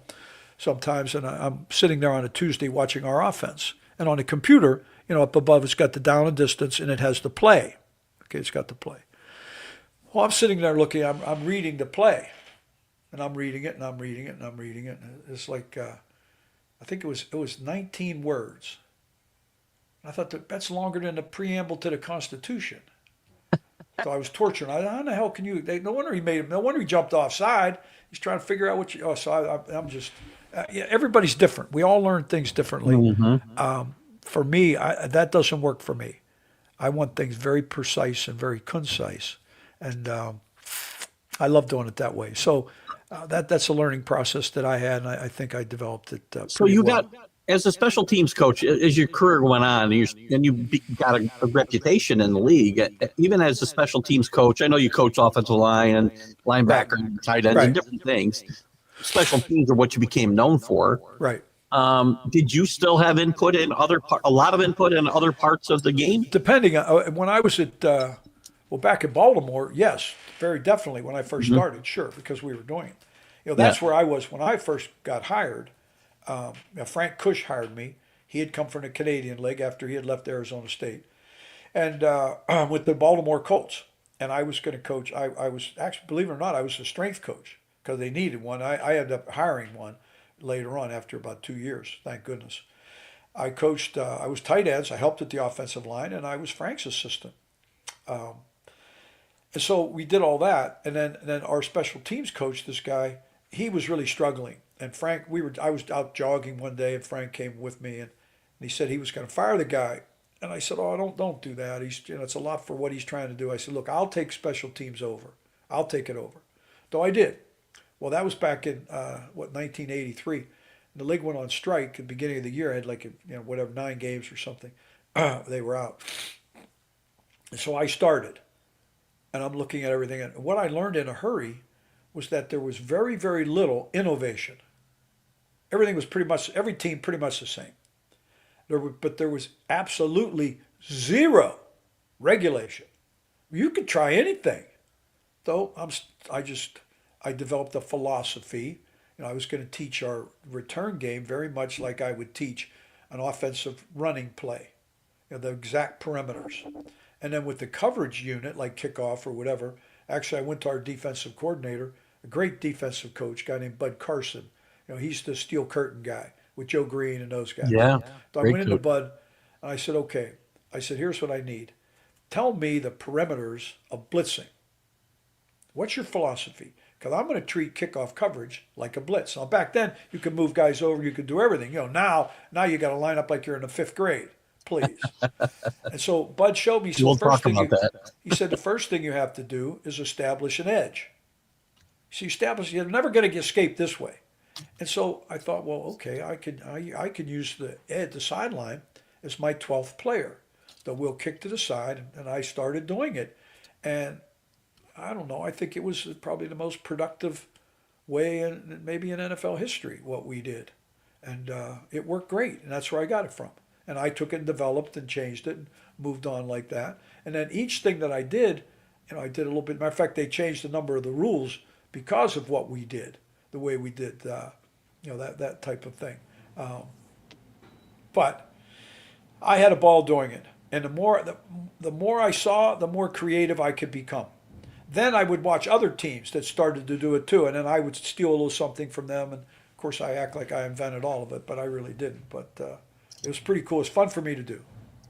sometimes, and I'm sitting there on a Tuesday watching our offense. And on a computer, up above, it's got the down and distance, and it has the play. Okay, it's got the play. Well, I'm sitting there looking, I'm reading the play. And I'm reading it, and I'm reading it, and I'm reading it. And it's like, I think it was 19 words. And I thought, that's longer than the preamble to the Constitution. So I was torturing. How the hell can you, no wonder he jumped offside. He's trying to figure out I'm just, everybody's different. We all learn things differently. Mm-hmm. For me, that doesn't work for me. I want things very precise and very concise, and I love doing it that way. So that's a learning process that I had, and I think I developed it. So you well. got, as a special teams coach, as your career went on, and you got a reputation in the league, even as a special teams coach. I know you coach offensive line and linebacker, and tight ends, and different things. Special teams are what you became known for. Right. Did you still have input in a lot of input in other parts of the game? Depending on when I was at, back in Baltimore, yes, very definitely. When I first started, sure, because we were doing it. That's where I was when I first got hired. Frank Cush hired me. He had come from the Canadian League after he had left Arizona State, and with the Baltimore Colts. And I was going to coach. I was actually, believe it or not, I was a strength coach because they needed one. I ended up hiring one later on after about 2 years. Thank goodness. I coached. I was tight ends. I helped with the offensive line, and I was Frank's assistant. And so we did all that, and then our special teams coach, this guy, he was really struggling. And Frank, I was out jogging one day, and Frank came with me, and he said he was going to fire the guy. And I said, oh, don't do that. It's a lot for what he's trying to do. I said, look, I'll take special teams over. I'll take it over. So I did. Well, that was back in 1983. And the league went on strike at the beginning of the year. I had 9 games or something. They were out. And so I started, and I'm looking at everything. And what I learned in a hurry was that there was very, very little innovation. Everything was every team pretty much the same. But there was absolutely zero regulation. You could try anything. So I developed a philosophy. I was going to teach our return game very much like I would teach an offensive running play, the exact perimeters. And then with the coverage unit, like kickoff or whatever, actually I went to our defensive coordinator, a great defensive coach, a guy named Bud Carson. He's the steel curtain guy. with Joe Green and those guys. Yeah. So I Great went into coach. Bud and I said, okay. I said, here's what I need. Tell me the perimeters of blitzing. What's your philosophy? Because I'm going to treat kickoff coverage like a blitz. Now, back then, you could move guys over, you could do everything. Now you got to line up like you're in the fifth grade, please. And so Bud showed me. So We'll first talk thing about that. he said, the first thing you have to do is establish an edge. So you're never going to escape this way. And so I thought, well, okay, I could use the sideline as my 12th player. So we'll kick to the side, and I started doing it. And I don't know, I think it was probably the most productive way in maybe in NFL history, what we did. And it worked great, and that's where I got it from. And I took it and developed and changed it and moved on like that. And then each thing that I did, I did a little bit. Matter of fact, they changed a number of the rules because of what we did, the way we did, that type of thing. But I had a ball doing it. And the more I saw, the more creative I could become. Then I would watch other teams that started to do it too, and then I would steal a little something from them. And of course, I act like I invented all of it, but I really didn't. But it was pretty cool. It was fun for me to do.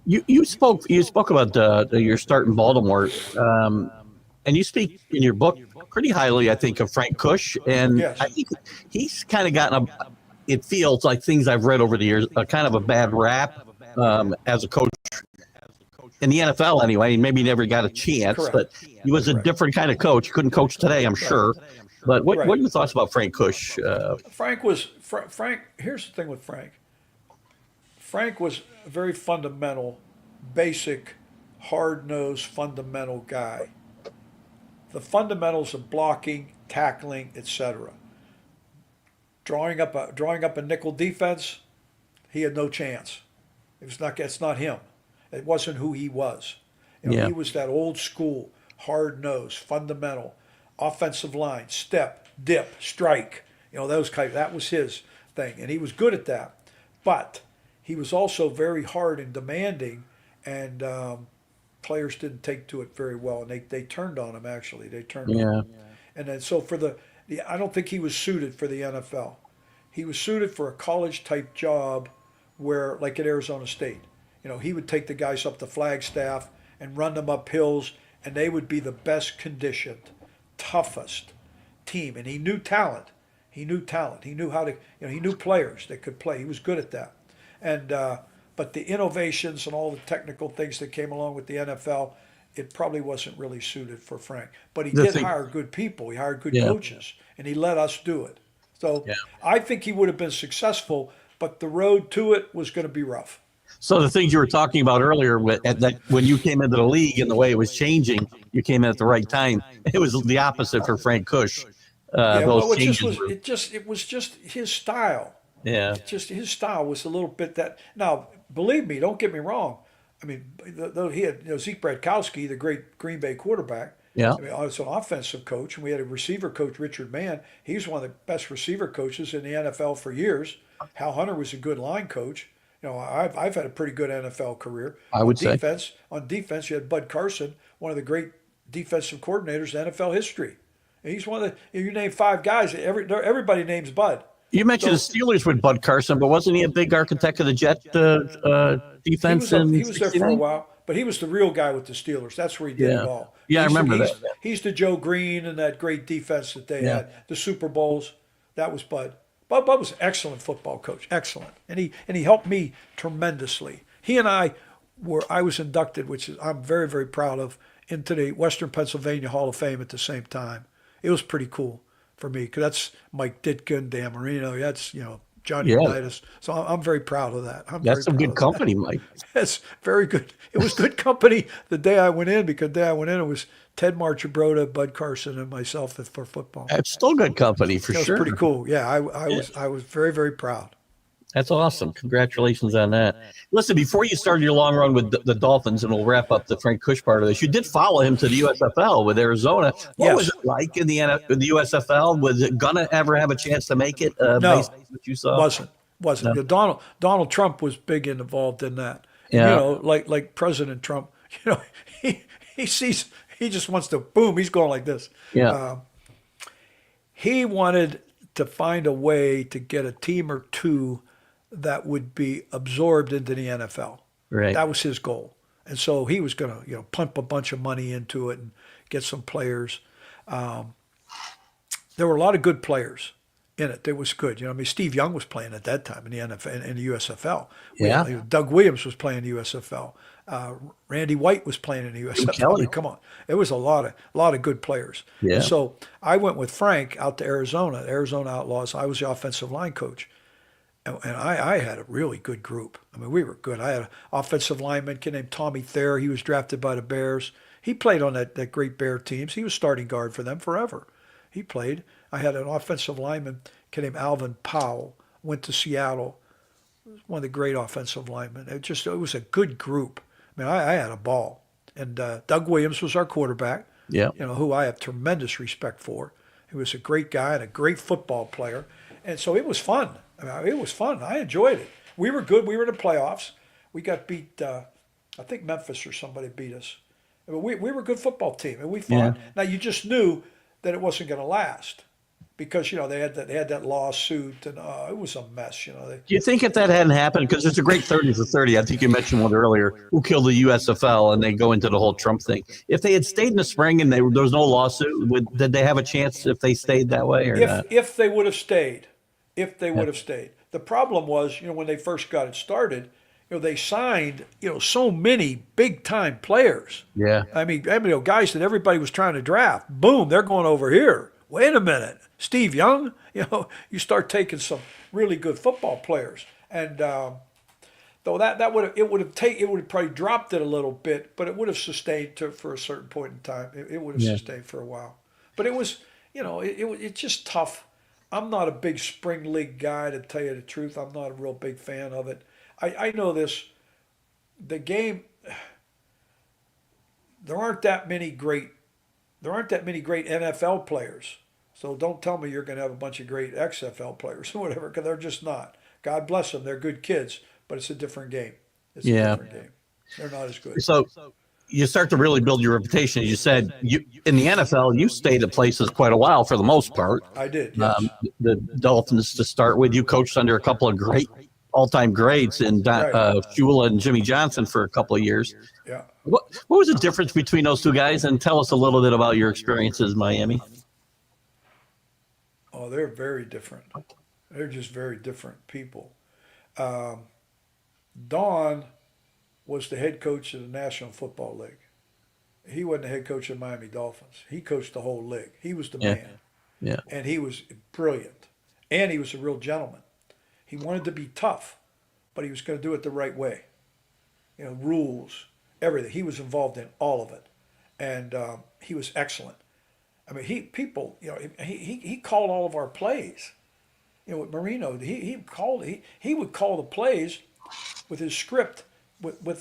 You spoke about your start in Baltimore, and you speak in your book pretty highly, I think, of Frank Kush, and Yes. I think he's kind of gotten it feels like things I've read over the years, a kind of a bad rap as a coach in the NFL anyway. Maybe never got a chance, Correct. but he was a Correct. different kind of coach. He couldn't coach today, I'm sure. But what are your thoughts about Frank Kush? Frank. Here's the thing with Frank. Frank was a very fundamental, basic, hard-nosed, fundamental guy. The fundamentals of blocking, tackling, etc. Drawing up a nickel defense, he had no chance. It's not him. It wasn't who he was. He was that old school, hard-nosed, fundamental, offensive line, step, dip, strike. Those kind. That was his thing, and he was good at that. But he was also very hard and demanding, and players didn't take to it very well, and they turned on him. Actually, they turned on him. And then so I don't think he was suited for the NFL. He was suited for a college-type job, where like at Arizona State. He would take the guys up the Flagstaff and run them up hills, and they would be the best conditioned, toughest team. And he knew talent. He knew how to, he knew players that could play. He was good at that. And but the innovations and all the technical things that came along with the NFL, it probably wasn't really suited for Frank. But he did hire good people. He hired good coaches, and he let us do it. So I think he would have been successful, but the road to it was going to be rough. So the things you were talking about earlier, when you came into the league and the way it was changing, you came in at the right time. It was the opposite for Frank Kush. It was just his style. Yeah. His style was a little bit that. Now, believe me, don't get me wrong. I mean, he had Zeke Bradkowski, the great Green Bay quarterback. Yeah. I mean, I was an offensive coach, and we had a receiver coach, Richard Mann. He was one of the best receiver coaches in the NFL for years. Hal Hunter was a good line coach. I've had a pretty good NFL career. I would say. On defense, you had Bud Carson, one of the great defensive coordinators in NFL history. And he's one of the. You name five guys, everybody names Bud. You mentioned the Steelers with Bud Carson, but wasn't he a big architect of the Jet defense? He was there for a while, but he was the real guy with the Steelers. That's where he did it all. Yeah, I remember that. He's the Joe Green and that great defense that they had, the Super Bowls. That was Bud. Bud was an excellent football coach, excellent, and he helped me tremendously. He and I was inducted, which is I'm very, very proud of, into the Western Pennsylvania Hall of Fame at the same time. It was pretty cool for me, because that's Mike Ditka, Dan Marino, that's Johnny Unitas. So I'm very proud of that. That's some good company, Mike. That's very good. It was good company the day I went in, because the day I went in, it was Ted Marchibroda, Bud Carson, and myself for football. That's still good company for sure. It was pretty cool. Yeah, I was very, very proud. That's awesome. Congratulations on that. Listen, before you started your long run with the Dolphins, and we'll wrap up the Frank Kush part of this, you did follow him to the USFL with Arizona. What was it like in the USFL? Was it going to ever have a chance to make it? No, based on what you saw? Wasn't. No. Donald Trump was big and involved in that. Yeah. Like President Trump, he sees, he just wants to, boom, he's going like this. Yeah. He wanted to find a way to get a team or two that would be absorbed into the NFL. Right. That was his goal. And so he was going to, pump a bunch of money into it and get some players. Um, there were a lot of good players in it. It was good. Steve Young was playing at that time in the NFL, in the USFL. Yeah. Doug Williams was playing in the USFL. Randy White was playing in the USFL. Kelly. Come on, it was a lot of good players. Yeah. And so I went with Frank out to Arizona Outlaws. I was the offensive line coach, and I had a really good group. I mean, we were good. I had an offensive lineman named Tommy Thayer. He was drafted by the Bears. He played on that great Bear teams. He was starting guard for them forever. He played. I had an offensive lineman named Alvin Powell. Went to Seattle. One of the great offensive linemen. It was a good group. I mean, I had a ball. And Doug Williams was our quarterback. Yeah. Who I have tremendous respect for. He was a great guy and a great football player. And so it was fun. It was fun. I enjoyed it. We were good. We were in the playoffs. We got beat. I think Memphis or somebody beat us. But we were a good football team, and we fought. Yeah. Now you just knew that it wasn't going to last because they had that lawsuit, and it was a mess. Do you think if that hadn't happened, because it's a great 30 for 30, I think you mentioned one earlier, who killed the USFL, and they go into the whole Trump thing. If they had stayed in the spring and there was no lawsuit, did they have a chance if they stayed that way or not? If they would have stayed, would have stayed. The problem was, when they first got it started, they signed, so many big time players. Yeah. I mean, guys that everybody was trying to draft. Boom, they're going over here. Wait a minute, Steve Young. You start taking some really good football players, and though that would have probably dropped it a little bit, but it would have sustained for a certain point in time. It would have sustained for a while, but it was, it's just tough. I'm not a big spring league guy, to tell you the truth. I'm not a real big fan of it. I know this. The game. There aren't that many great NFL players. So don't tell me you're going to have a bunch of great XFL players or whatever, because they're just not. God bless them. They're good kids, but it's a different game. It's a different game. They're not as good. So you start to really build your reputation. You said in the NFL, you stayed at places quite a while for the most part. I did, yes. The Dolphins to start with. You coached under a couple of great all-time greats in Shula and Jimmy Johnson for a couple of years. Yeah. What was the difference between those two guys? And tell us a little bit about your experiences in Miami. Oh, they're very different. They're just very different people. Don was the head coach of the National Football League. He wasn't the head coach of the Miami Dolphins. He coached the whole league. He was the man. Yeah. And he was brilliant. And he was a real gentleman. He wanted to be tough, but he was going to do it the right way. Rules, everything. He was involved in all of it. And he was excellent. I mean, he called all of our plays. With Marino, he would call the plays with his script, without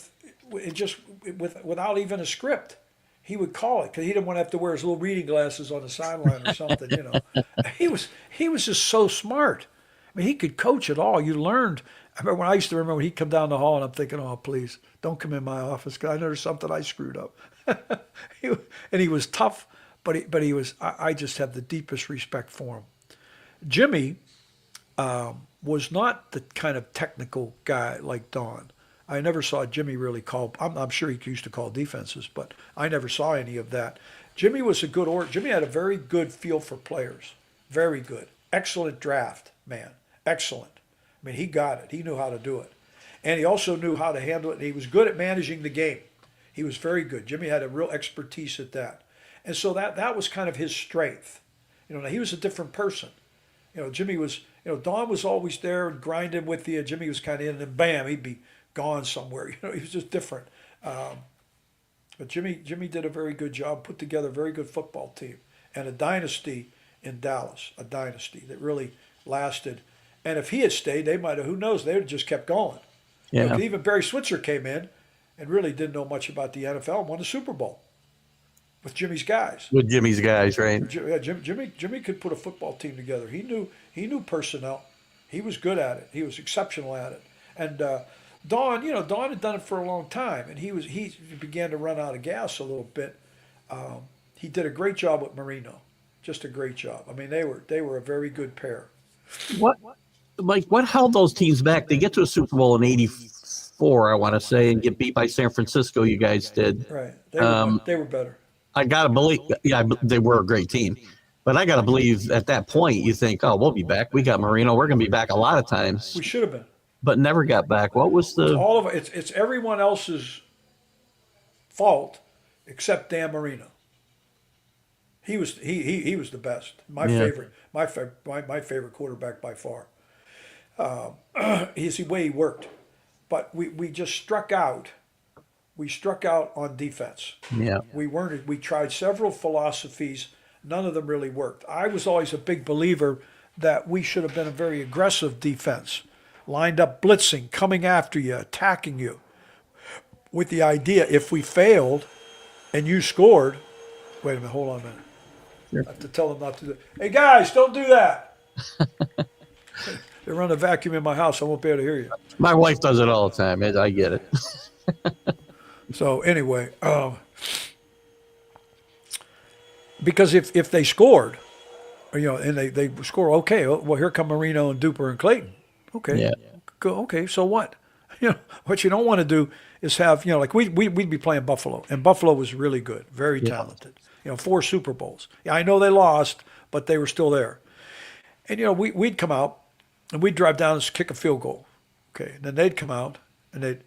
even a script. He would call it because he didn't want to have to wear his little reading glasses on the sideline or something. He was just so smart. I mean, he could coach it all. You learned. I remember when he'd come down the hall, and I'm thinking, oh, please don't come in my office because I know there's something I screwed up. And he was tough. But he was. I just have the deepest respect for him. Jimmy was not the kind of technical guy like Don. I never saw Jimmy really call. I'm sure he used to call defenses, but I never saw any of that. Jimmy was Jimmy had a very good feel for players. Very good. Excellent draft, man. Excellent. I mean, he got it. He knew how to do it. And he also knew how to handle it. And he was good at managing the game. He was very good. Jimmy had a real expertise at that. And so that was kind of his strength. Now he was a different person. Jimmy was, Don was always there and grinding with you. Jimmy was kind of in, and bam, he'd be gone somewhere. He was just different. But Jimmy did a very good job, put together a very good football team, and a dynasty in Dallas, a dynasty that really lasted. And if he had stayed, they might have, who knows, they would have just kept going. Yeah. Even Barry Switzer came in and really didn't know much about the NFL and won the Super Bowl with Jimmy's guys. With Jimmy's guys, right? Yeah, Jimmy could put a football team together. He knew personnel. He was good at it. He was exceptional at it. And Don had done it for a long time, and he began to run out of gas a little bit. He did a great job with Marino, just a great job. I mean, they were a very good pair. Mike, what held those teams back? They get to a Super Bowl in '84, I want to say, and get beat by San Francisco. You guys did. Right. They were better. I gotta believe, yeah, they were a great team, but I gotta believe at that point you think, oh, we'll be back. We got Marino. We're gonna be back a lot of times. We should have been, but never got back. What was the? All of it. It's everyone else's fault except Dan Marino. He was the best. My favorite. My favorite quarterback by far. He's the way he worked, but we just struck out. We struck out on defense. Yeah. We tried several philosophies. None of them really worked. I was always a big believer that we should have been a very aggressive defense, lined up blitzing, coming after you, attacking you, with the idea if we failed and you scored, wait a minute, hold on a minute. Sure. I have to tell them not to do. Hey guys, don't do that. They run a vacuum in my house. I won't be able to hear you. My wife does it all the time. I get it. So anyway, because if they scored, and they score, okay, well here come Marino and Duper and Clayton. Okay, Yeah. Okay, so what? What you don't want to do is have, like we'd be playing Buffalo, and Buffalo was really good, very talented. 4 Super Bowls. Yeah, I know they lost, but they were still there. And we'd come out and we'd drive down and kick a field goal. Okay, and then they'd come out and they'd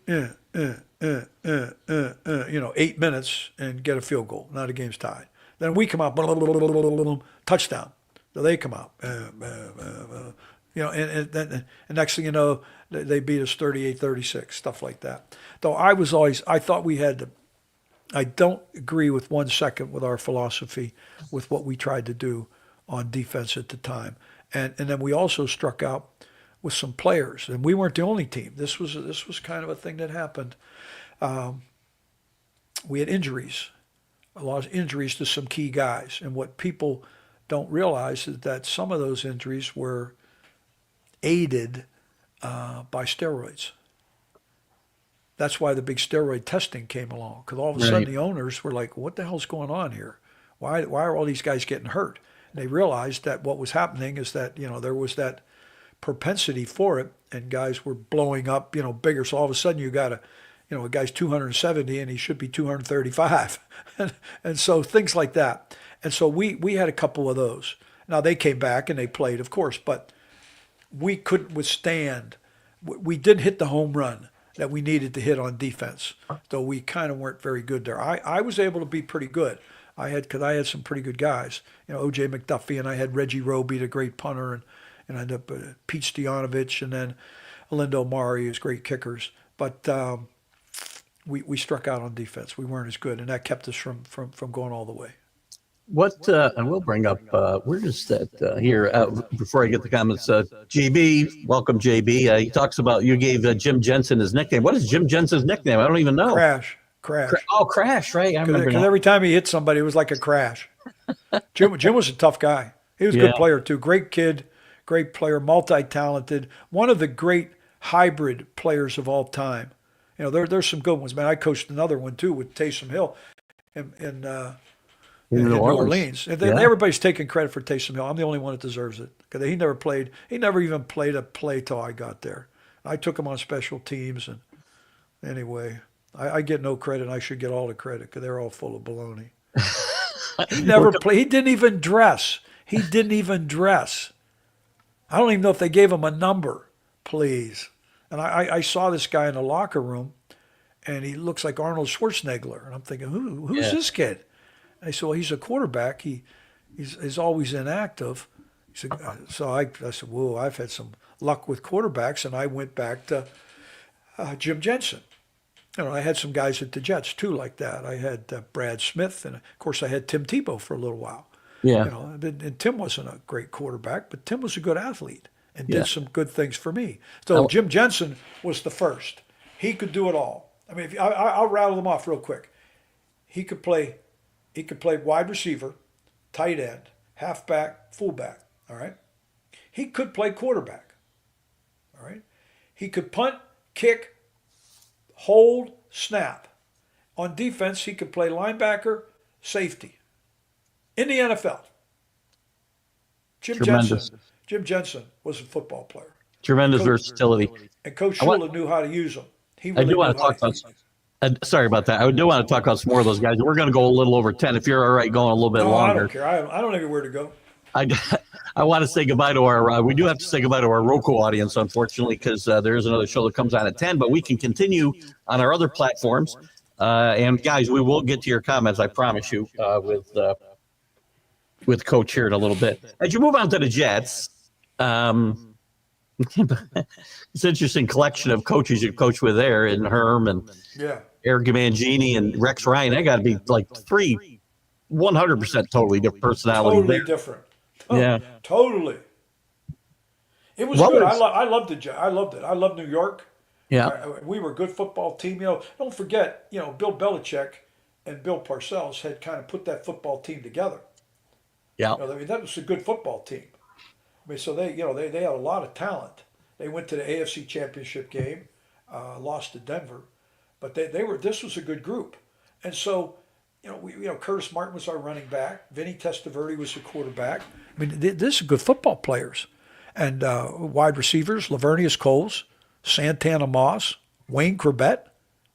8 minutes and get a field goal. Now the game's tied. Then we come out, touchdown. So they come out, and next thing you know, they beat us 38-36, stuff like that. Though I thought we had to. I don't agree with 1 second with our philosophy, with what we tried to do on defense at the time, and then we also struck out with some players, and we weren't the only team. This was kind of a thing that happened. We had injuries, a lot of injuries to some key guys, and what people don't realize is that some of those injuries were aided by steroids. That's why the big steroid testing came along, because all of a sudden the owners were like, what the hell's going on here? Why are all these guys getting hurt? And they realized that what was happening is that, there was that propensity for it, and guys were blowing up, bigger. So all of a sudden you got a guy's 270 and he should be 235. and so things like that. And so we had a couple of those. Now they came back and they played, of course, but we couldn't withstand. We didn't hit the home run that we needed to hit on defense, though we kind of weren't very good there. I was able to be pretty good. Because I had some pretty good guys. O.J. McDuffie, and I had Reggie Roby, the great punter, and I had Pete Stoyanovich, and then Alindo Mari, who's great kickers. But we struck out on defense. We weren't as good, and that kept us from going all the way. What, and we'll bring up, where is that here, before I get the comments, JB, welcome JB. He talks about, you gave Jim Jensen his nickname. What is Jim Jensen's nickname? I don't even know. Crash. Oh, Crash, right? I remember Because every time he hit somebody, it was like a crash. Jim was a tough guy. He was a good player, too. Great kid, great player, multi-talented. One of the great hybrid players of all time. There's some good ones. Man, I coached another one, too, with Taysom Hill in New Orleans. And everybody's taking credit for Taysom Hill. I'm the only one that deserves it. Because he never played. He never even played a play till I got there. I took him on special teams. And anyway, I get no credit. I should get all the credit because they're all full of baloney. He never played. He didn't even dress. I don't even know if they gave him a number, please. And I saw this guy in the locker room, and he looks like Arnold Schwarzenegger. And I'm thinking, who's this kid? And I said, well, he's a quarterback. He's always inactive. He said, so I said, whoa, I've had some luck with quarterbacks. And I went back to Jim Jensen. I had some guys at the Jets, too, like that. I had Brad Smith, and, of course, I had Tim Tebow for a little while. Yeah. And Tim wasn't a great quarterback, but Tim was a good athlete and did some good things for me. So Jim Jensen was the first. He could do it all. I mean, I'll rattle them off real quick. He could play wide receiver, tight end, halfback, fullback, all right? He could play quarterback, all right? He could punt, kick, hold, snap. On defense, he could play linebacker, safety. In the NFL. Jim Jensen was a football player. Tremendous versatility. And Coach I want- Shula knew how to use them. He I really do want knew to how talk about. Sorry about that. I do want to talk about some more of those guys. We're going to go a little over 10. If you're all right, going a little bit No, longer. I don't care. I don't know where to go. I want to say goodbye to our. We do have to say goodbye to our Roku audience, unfortunately, because there is another show that comes on at 10. But we can continue on our other platforms. And guys, we will get to your comments. I promise you. With Coach here in a little bit. As you move on to the Jets, it's an interesting collection of coaches you've coached with there, and Herm and Eric Mangini and Rex Ryan. They got to be like 100% totally different personalities. Totally different. Yeah. Totally. It was good. I loved the Jets. I loved it. I loved New York. Yeah. We were a good football team. Don't forget, Bill Belichick and Bill Parcells had kind of put that football team together. Yeah. That was a good football team. So they had a lot of talent. They went to the AFC Championship game, lost to Denver, but this was a good group. And so, Curtis Martin was our running back. Vinny Testaverde was the quarterback. This is good football players. And wide receivers, Lavernius Coles, Santana Moss, Wayne Corbett.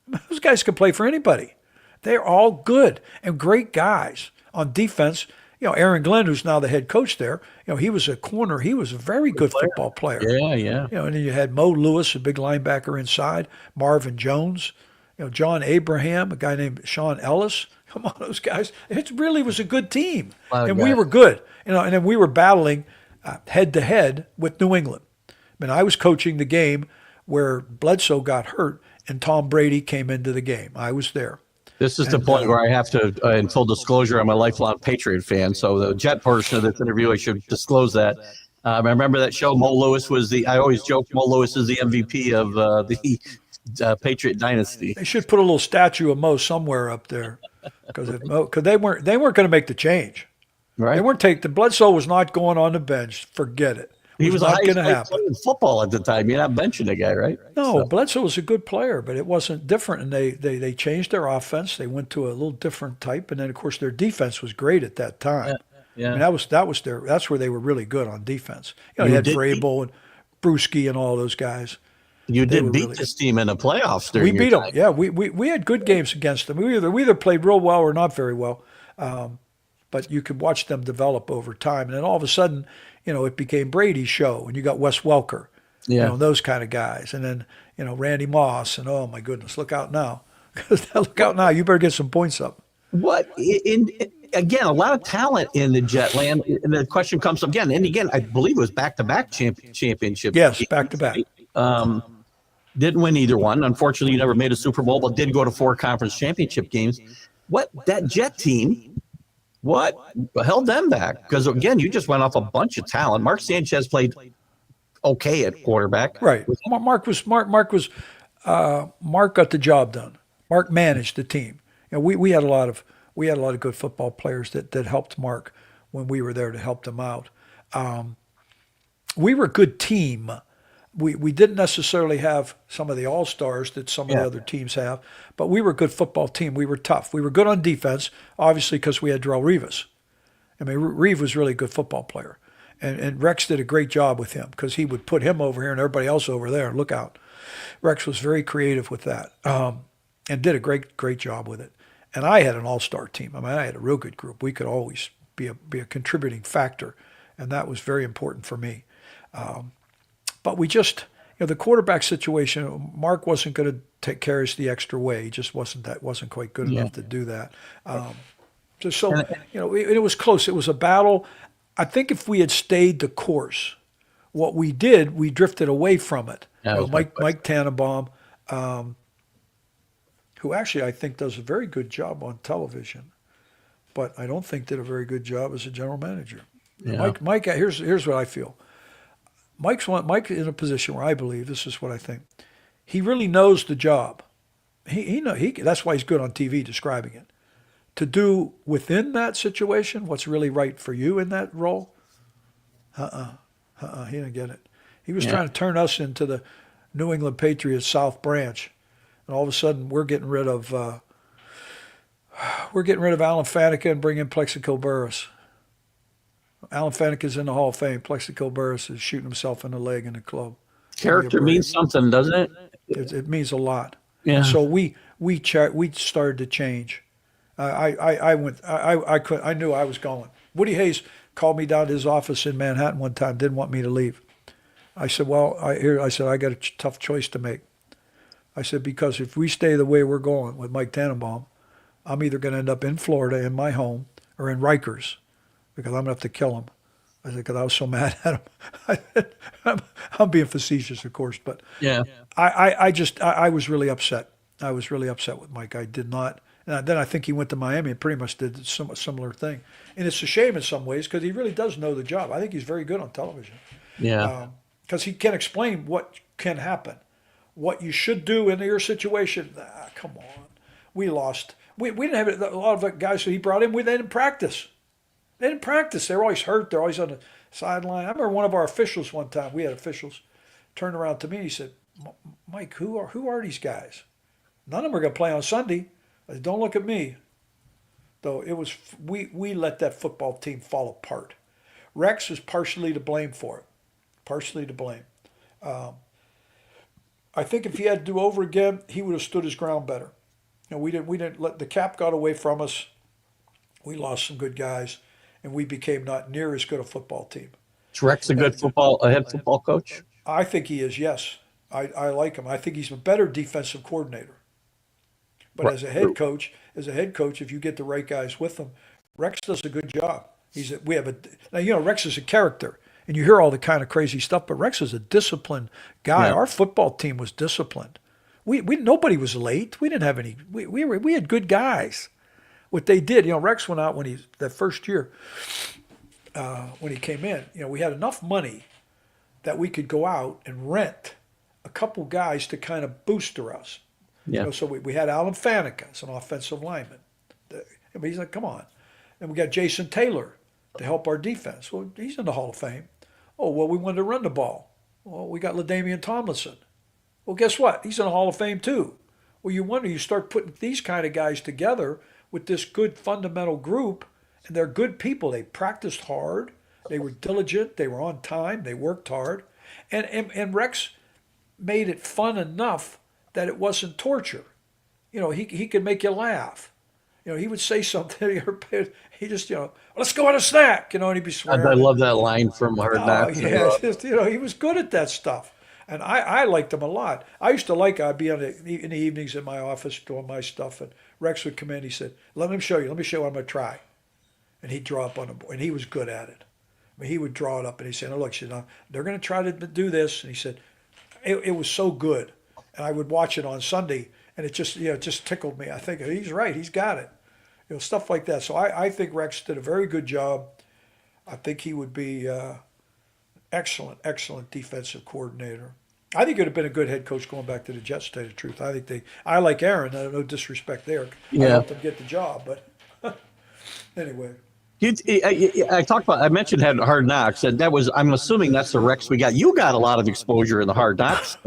Those guys can play for anybody. They're all good and great guys. On defense, Aaron Glenn, who's now the head coach there, he was a corner. He was a very good football player. Yeah. And then you had Mo Lewis, a big linebacker inside, Marvin Jones, John Abraham, a guy named Sean Ellis. Come on, those guys. It really was a good team. And we were good. And then we were battling head-to-head with New England. I was coaching the game where Bledsoe got hurt and Tom Brady came into the game. I was there. This is the point where I have to, in full disclosure, I'm a lifelong Patriot fan. So the Jet portion of this interview, I should disclose that. I remember that show. Mo Lewis was I always joke, Mo Lewis is the MVP of the Patriot dynasty. They should put a little statue of Mo somewhere up there because they weren't going to make the change. Right. They weren't the Bledsoe was not going on the bench. Forget it. He was not going to happen. Playing football at the time. You're not benching a guy, right? No, Bledsoe was a good player, but it wasn't different. And they changed their offense. They went to a little different type, and then of course their defense was great at that time. Yeah. That's where they were really good on defense. You had Vrabel and Bruschi and all those guys. You did beat this team in the playoffs. We beat them. Yeah, we had good games against them. We either played real well or not very well, but you could watch them develop over time. And then all of a sudden, it became Brady's show, and you got Wes Welker, those kind of guys, and then Randy Moss, and oh my goodness, look out now, look out now, you better get some points up. Again, a lot of talent in the Jet land, and the question comes again, and again, I believe it was back-to-back championship. Yes, back-to-back. Didn't win either one. Unfortunately, you never made a Super Bowl, but did go to 4 conference championship games. That Jet team, what held them back? Because again, you just went off a bunch of talent. Mark Sanchez played okay at quarterback. Right. Mark got the job done. Mark managed the team. We had a lot of good football players that helped Mark when we were there to help them out. We were a good team. We didn't necessarily have some of the all-stars that some of the other teams have, but we were a good football team. We were tough. We were good on defense, obviously, because we had Darrelle Revis. Reeve was really a good football player. And Rex did a great job with him because he would put him over here and everybody else over there. Look out. Rex was very creative with that and did a great job with it. And I had an all-star team. I had a real good group. We could always be a contributing factor, and that was very important for me. But we just, the quarterback situation, Mark wasn't going to carry us the extra way. He just wasn't quite good enough to do that. It was close. It was a battle. I think if we had stayed the course, what we did, we drifted away from it. Mike Tannenbaum, who actually I think does a very good job on television, but I don't think did a very good job as a general manager. Yeah. Mike, here's what I feel. Mike's in a position where I believe, this is what I think, he really knows the job. That's why he's good on TV describing it. To do within that situation what's really right for you in that role, he didn't get it. He was trying to turn us into the New England Patriots South Branch, and all of a sudden we're getting rid of Alan Faneca and bring in Plexico Burress. Alan Faneca's in the Hall of Fame. Plexico Burress is shooting himself in the leg in the club. Character means something, doesn't it? It means a lot. Yeah. And so we started to change. I knew I was going. Woody Hayes called me down to his office in Manhattan one time, didn't want me to leave. I said, well, I said, I got a tough choice to make. I said, because if we stay the way we're going with Mike Tannenbaum, I'm either going to end up in Florida in my home or in Rikers because I'm going to have to kill him. I said, because I was so mad at him. I'm being facetious, of course, but Yeah. I was really upset. I was really upset with Mike. I did not. And then I think he went to Miami and pretty much did a similar thing. And it's a shame in some ways because he really does know the job. I think he's very good on television. Yeah. Because he can explain what can happen, what you should do in your situation. Come on. We lost. We didn't have a lot of the guys that he brought in. They didn't practice. They didn't practice. They were always hurt. They're always on the sideline. I remember one of our officials one time, we had officials, turned around to me and he said, Mike, who are these guys? None of them are going to play on Sunday. I said, don't look at me. Though it was, we let that football team fall apart. Rex was partially to blame for it. Partially to blame. I think if he had to do over again, he would have stood his ground better. We didn't let the cap got away from us. We lost some good guys, and we became not near as good a football team. Is Rex a good head football coach? I think he is. Yes, I like him. I think he's a better defensive coordinator. But Right. as a head coach, if you get the right guys with him, Rex does a good job. Now Rex is a character, and you hear all the kind of crazy stuff, but Rex is a disciplined guy. Yeah. Our football team was disciplined. We nobody was late. We didn't have any. We had good guys. What they did, Rex went out that first year when he came in. We had enough money that we could go out and rent a couple guys to kind of booster us. Yeah. So we had Alan Faneca as an offensive lineman. He's like, come on. And we got Jason Taylor to help our defense. Well, he's in the Hall of Fame. Oh, well, we wanted to run the ball. Well, we got LaDainian Tomlinson. Well, guess what? He's in the Hall of Fame too. Well, you start putting these kind of guys together with this good fundamental group, and they're good people. They practiced hard. They were diligent. They were on time. They worked hard. And Rex made it fun enough that it wasn't torture. He could make you laugh. He would say something. He just, let's go on a snack. And he'd be swearing. I love that line from Hard Knocks. Yeah, he was good at that stuff. And I liked him a lot. I used to I'd be in the evenings in my office doing my stuff, and Rex would come in. He said, let me show you what I'm going to try. And he'd draw up on the board, and he was good at it. I mean, he would draw it up, and he said, look, they're going to try to do this. And he said, it was so good. And I would watch it on Sunday, and it just tickled me. I think he's right. He's got it. Stuff like that. So I think Rex did a very good job. I think he would be excellent defensive coordinator. I think it would have been a good head coach going back to the Jets, to tell you the truth. I like Aaron. No disrespect there. Yeah. I helped him get the job, but anyway. I mentioned Hard Knocks, and I'm assuming that's the Rex we got. You got a lot of exposure in the Hard Knocks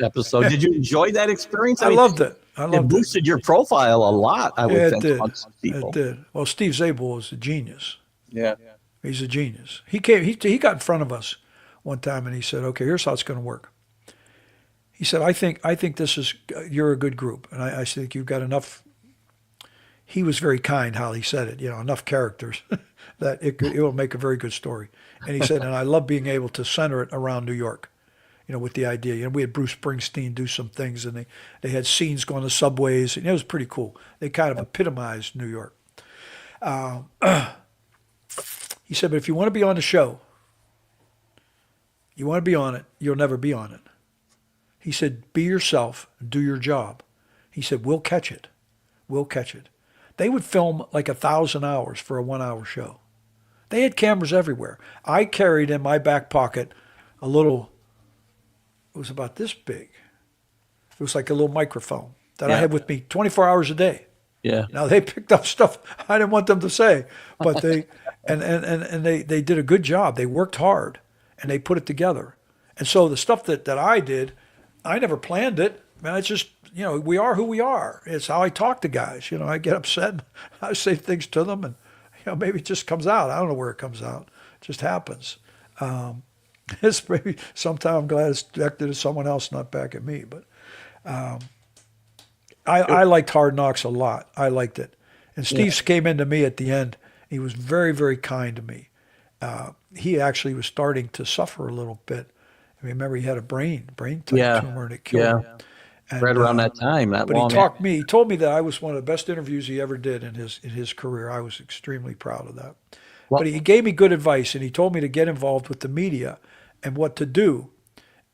episode. Did you enjoy that experience? I loved it. It boosted your profile a lot, I would think. It did. Well, Steve Zabel was a genius. Yeah. He's a genius. He got in front of us one time and he said, okay, here's how it's going to work. He said, I think you're a good group. And I think you've got enough. He was very kind how he said it, enough characters that it will make a very good story. And he said, and I love being able to center it around New York, with the idea. We had Bruce Springsteen do some things, and they had scenes going to subways, and it was pretty cool. They kind of epitomized New York. He said, but if you want to be on the show, you want to be on it, you'll never be on it. He said, be yourself, do your job. He said, we'll catch it. We'll catch it. They would film like 1,000 hours for a 1-hour show. They had cameras everywhere. I carried in my back pocket a little, it was about this big. It was like a little microphone that I had with me 24 hours a day. Yeah. Now they picked up stuff I didn't want them to say, but they they did a good job. They worked hard and they put it together. And so the stuff that I did, I never planned it. Man, it's just, we are who we are. It's how I talk to guys. I get upset and I say things to them and maybe it just comes out. I don't know where it comes out. It just happens. It's maybe sometime I'm glad it's directed at someone else, not back at me. But I liked Hard Knocks a lot. I liked it. And Steve came into me at the end. He was very, very kind to me. He actually was starting to suffer a little bit. I remember he had a brain type tumor, and it killed him. And, right around that time. But he talked me. He told me that I was one of the best interviews he ever did in his career. I was extremely proud of that. Well, but he gave me good advice, and he told me to get involved with the media and what to do.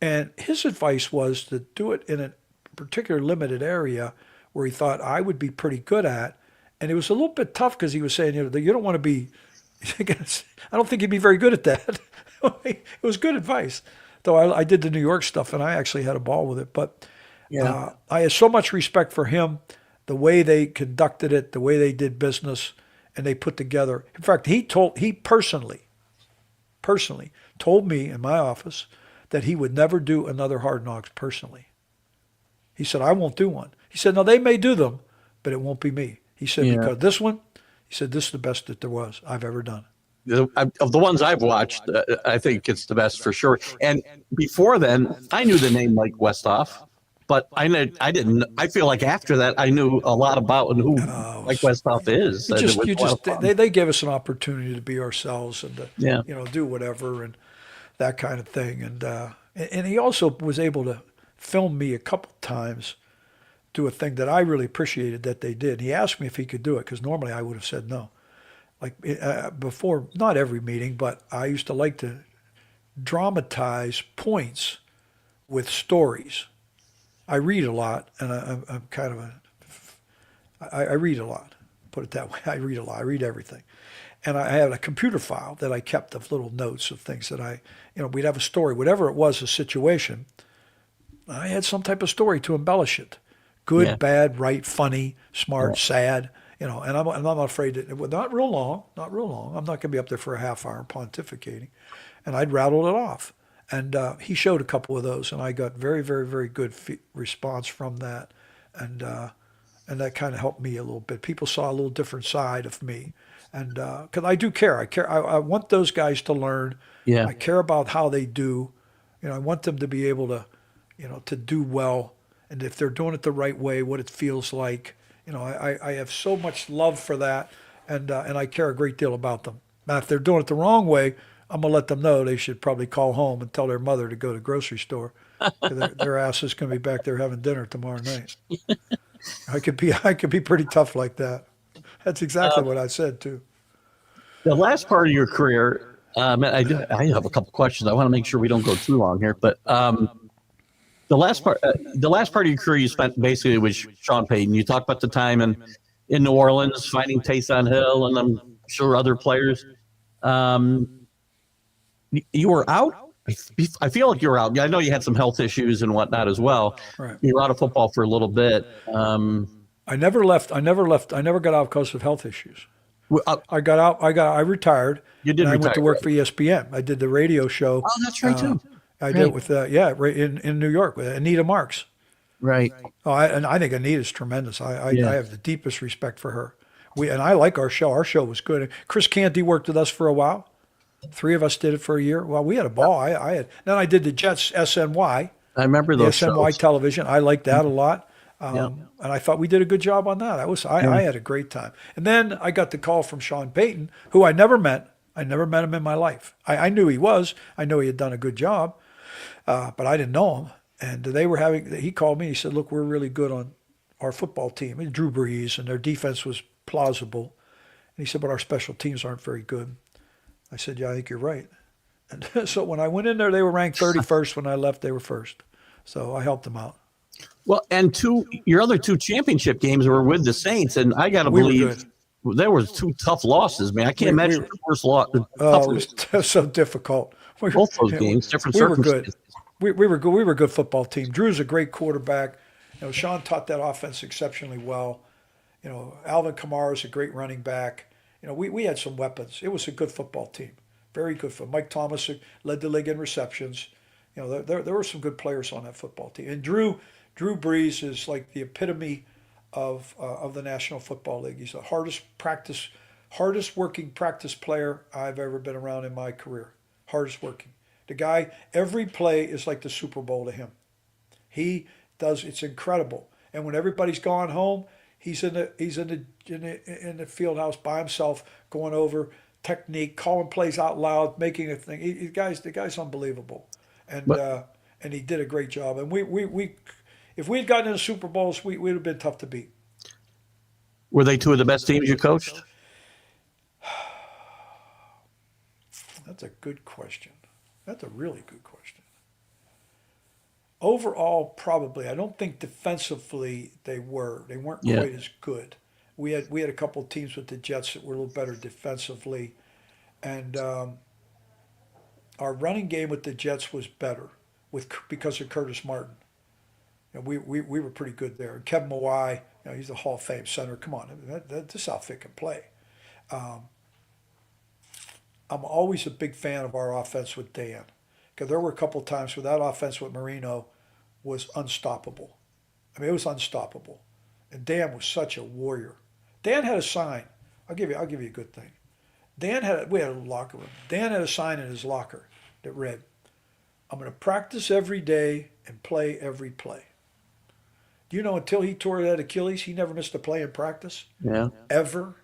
And his advice was to do it in a particular limited area where he thought I would be pretty good at. And it was a little bit tough because he was saying, you don't want to be. I don't think you'd be very good at that. It was good advice, though. I did the New York stuff, and I actually had a ball with it. But I had so much respect for him, the way they conducted it, the way they did business, and they put together. In fact, he personally told me in my office that he would never do another Hard Knocks personally. He said, I won't do one. He said, no, they may do them, but it won't be me. He said, because this one, he said, this is the best that there was I've ever done. Of the ones I've watched, I think it's the best for sure. And before then, I knew the name Mike Westhoff. But I didn't. I feel like after that, I knew a lot about who Mike Westhoff is. They gave us an opportunity to be ourselves and to do whatever and that kind of thing. And he also was able to film me a couple times, do a thing that I really appreciated that they did. He asked me if he could do it because normally I would have said no. Like before, not every meeting, but I used to like to dramatize points with stories. I read a lot, and I'm kind of I read a lot, put it that way. I read a lot. I read everything. And I had a computer file that I kept of little notes of things that we'd have a story, whatever it was, a situation. I had some type of story to embellish it. Good, bad, right, funny, smart, sad, and I'm not afraid that, not real long. I'm not going to be up there for a half hour pontificating. And I'd rattle it off. And he showed a couple of those, and I got very, very, very good response from that, and that kind of helped me a little bit. People saw a little different side of me, and because I do care, I want those guys to learn. I care about how they do. I want them to be able to, to do well, and if they're doing it the right way, what it feels like. I have so much love for that, and I care a great deal about them. Now, if they're doing it the wrong way, I'm going to let them know they should probably call home and tell their mother to go to the grocery store. Their ass is going to be back there having dinner tomorrow night. I could be pretty tough like that. That's exactly what I said, too. The last part of your career, I have a couple questions. I want to make sure we don't go too long here. But the last part of your career you spent basically with Sean Payton. You talked about the time in New Orleans, finding Taysom Hill, and I'm sure other players. You were out. I feel like you were out. I know you had some health issues and whatnot as well. Right. You were out of football for a little bit. I never left. I never got out because of health issues. I got out. I retired. You did. I went to work for ESPN. I did the radio show. Oh, that's right too. I did it with right in New York with Anita Marks. Right. Oh, and I think Anita's tremendous. I have the deepest respect for her. And I like our show. Our show was good. Chris Canty worked with us for a while. 3 of us did it for a year. Well, we had a ball. Then I did the Jets SNY. I remember those SNY shows. Television. I liked that a lot. And I thought we did a good job on that. I had a great time. And then I got the call from Sean Payton, who I never met. I never met him in my life. I knew he was. I know he had done a good job, but I didn't know him. And he called me. He said, look, we're really good on our football team. And Drew Brees, and their defense was plausible. And he said, but our special teams aren't very good. I said, yeah, I think you're right. And so when I went in there, they were ranked 31st. When I left, they were first. So I helped them out. Well, and your other 2 championship games were with the Saints, and I got to believe there was 2 tough losses, man. I can't imagine the first loss. Oh, it was so difficult. Both those games, different circumstances. We were good. We were a good football team. Drew's a great quarterback. Sean taught that offense exceptionally well. Alvin Kamara's a great running back. We had some weapons. It was a good football team, very good. Mike Thomas led the league in receptions. There were some good players on that football team. And Drew Brees is like the epitome of the National Football League. He's the hardest working practice player I've ever been around in my career. Hardest working. The guy, every play is like the Super Bowl to him. He does. It's incredible. And when everybody's gone home, he's in the field house by himself, going over technique, calling plays out loud, making a thing. The guy's unbelievable, and he did a great job. And we if we'd gotten into Super Bowls, we'd have been tough to beat. Were they two of the best teams you coached? That's a good question. That's a really good question. Overall, probably. I don't think defensively they weren't quite as good. We had a couple of teams with the Jets that were a little better defensively, and our running game with the Jets was better because of Curtis Martin. And we were pretty good there. And Kevin Mawai, he's a Hall of Fame center. Come on, this outfit can play. I'm always a big fan of our offense with Dan, because there were a couple of times where that offense with Marino was unstoppable. I mean, it was unstoppable, and Dan was such a warrior. Dan had a sign. I'll give you a good thing. We had a locker room. Dan had a sign in his locker that read, "I'm going to practice every day and play every play." Do you know, until he tore that Achilles, he never missed a play in practice? Yeah. Ever.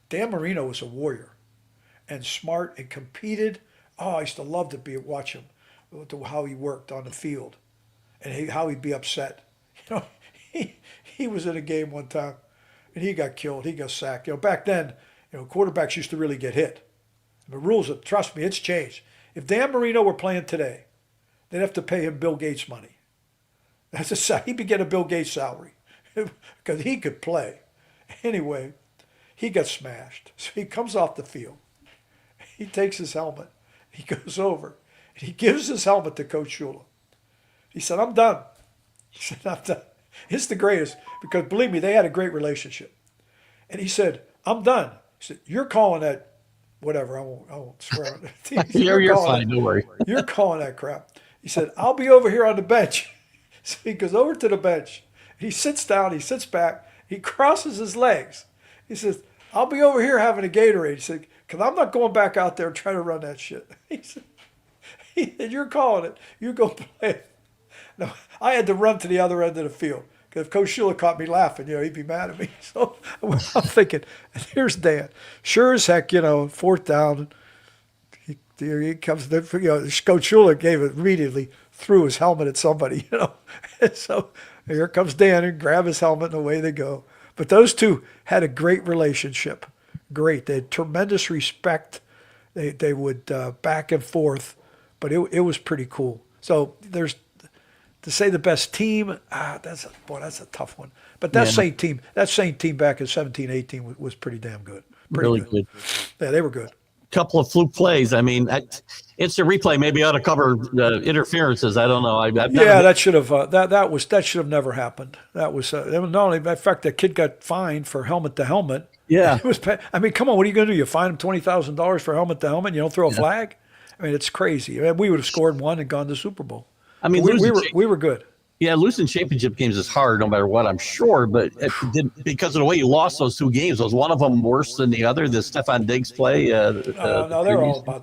Dan Marino was a warrior and smart and competed. Oh, I used to love to watch him, how he worked on the field and how he'd be upset. He was in a game one time and he got killed. He got sacked. Back then, quarterbacks used to really get hit. The rules, trust me, it's changed. If Dan Marino were playing today, they'd have to pay him Bill Gates money. He'd be getting a Bill Gates salary because he could play. Anyway, he got smashed. So he comes off the field. He takes his helmet. He goes over. And he gives his helmet to Coach Shula. He said, "I'm done." He said, "I'm done." It's the greatest, because believe me, they had a great relationship. And he said, "I'm done." He said, "You're calling that whatever." I won't swear on it. You're fine, don't worry. You're calling that crap. He said, "I'll be over here on the bench." So he goes over to the bench. He sits down. He sits back. He crosses his legs. He says, "I'll be over here having a Gatorade." He said, "Because I'm not going back out there and trying to run that shit." He said, "You're calling it. You go play it." No, I had to run to the other end of the field, because if Coach Shula caught me laughing, he'd be mad at me. So I'm thinking, and here's Dan. Sure as heck, fourth down. He comes. Coach Shula gave it immediately, threw his helmet at somebody, And so here comes Dan and grab his helmet, and away they go. But those two had a great relationship. Great. They had tremendous respect. They would back and forth, but it was pretty cool. So there's, to say the best team, that's a tough one. But that same team back in 17-18 was pretty damn good. Really good. Yeah, they were good. Couple of fluke plays. I mean, instant replay maybe ought to cover interferences. I don't know. That should have that should have never happened. That was not only, in fact, the kid got fined for helmet to helmet. Yeah, it was. I mean, come on, what are you going to do? You fine him $20,000 for helmet to helmet? You don't throw a flag? I mean, it's crazy. I mean, we would have scored one and gone to the Super Bowl. I mean, we were good. Yeah, losing championship games is hard no matter what, I'm sure. But because of the way you lost those two games, was one of them worse than the other? The Stefan Diggs play? No,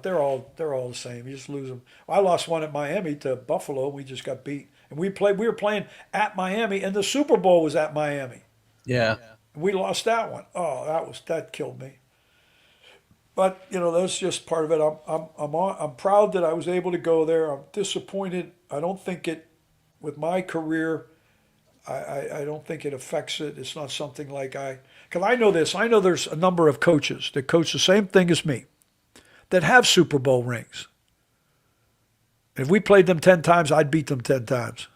they're all the same. You just lose them. I lost one at Miami to Buffalo. We just got beat, and we were playing at Miami, and the Super Bowl was at Miami. Yeah, and we lost that one. Oh, that killed me. But that's just part of it. I'm proud that I was able to go there. I'm disappointed. I don't think it. With my career, I don't think it affects it. It's not something because I know this. I know there's a number of coaches that coach the same thing as me that have Super Bowl rings. If we played them 10 times, I'd beat them 10 times,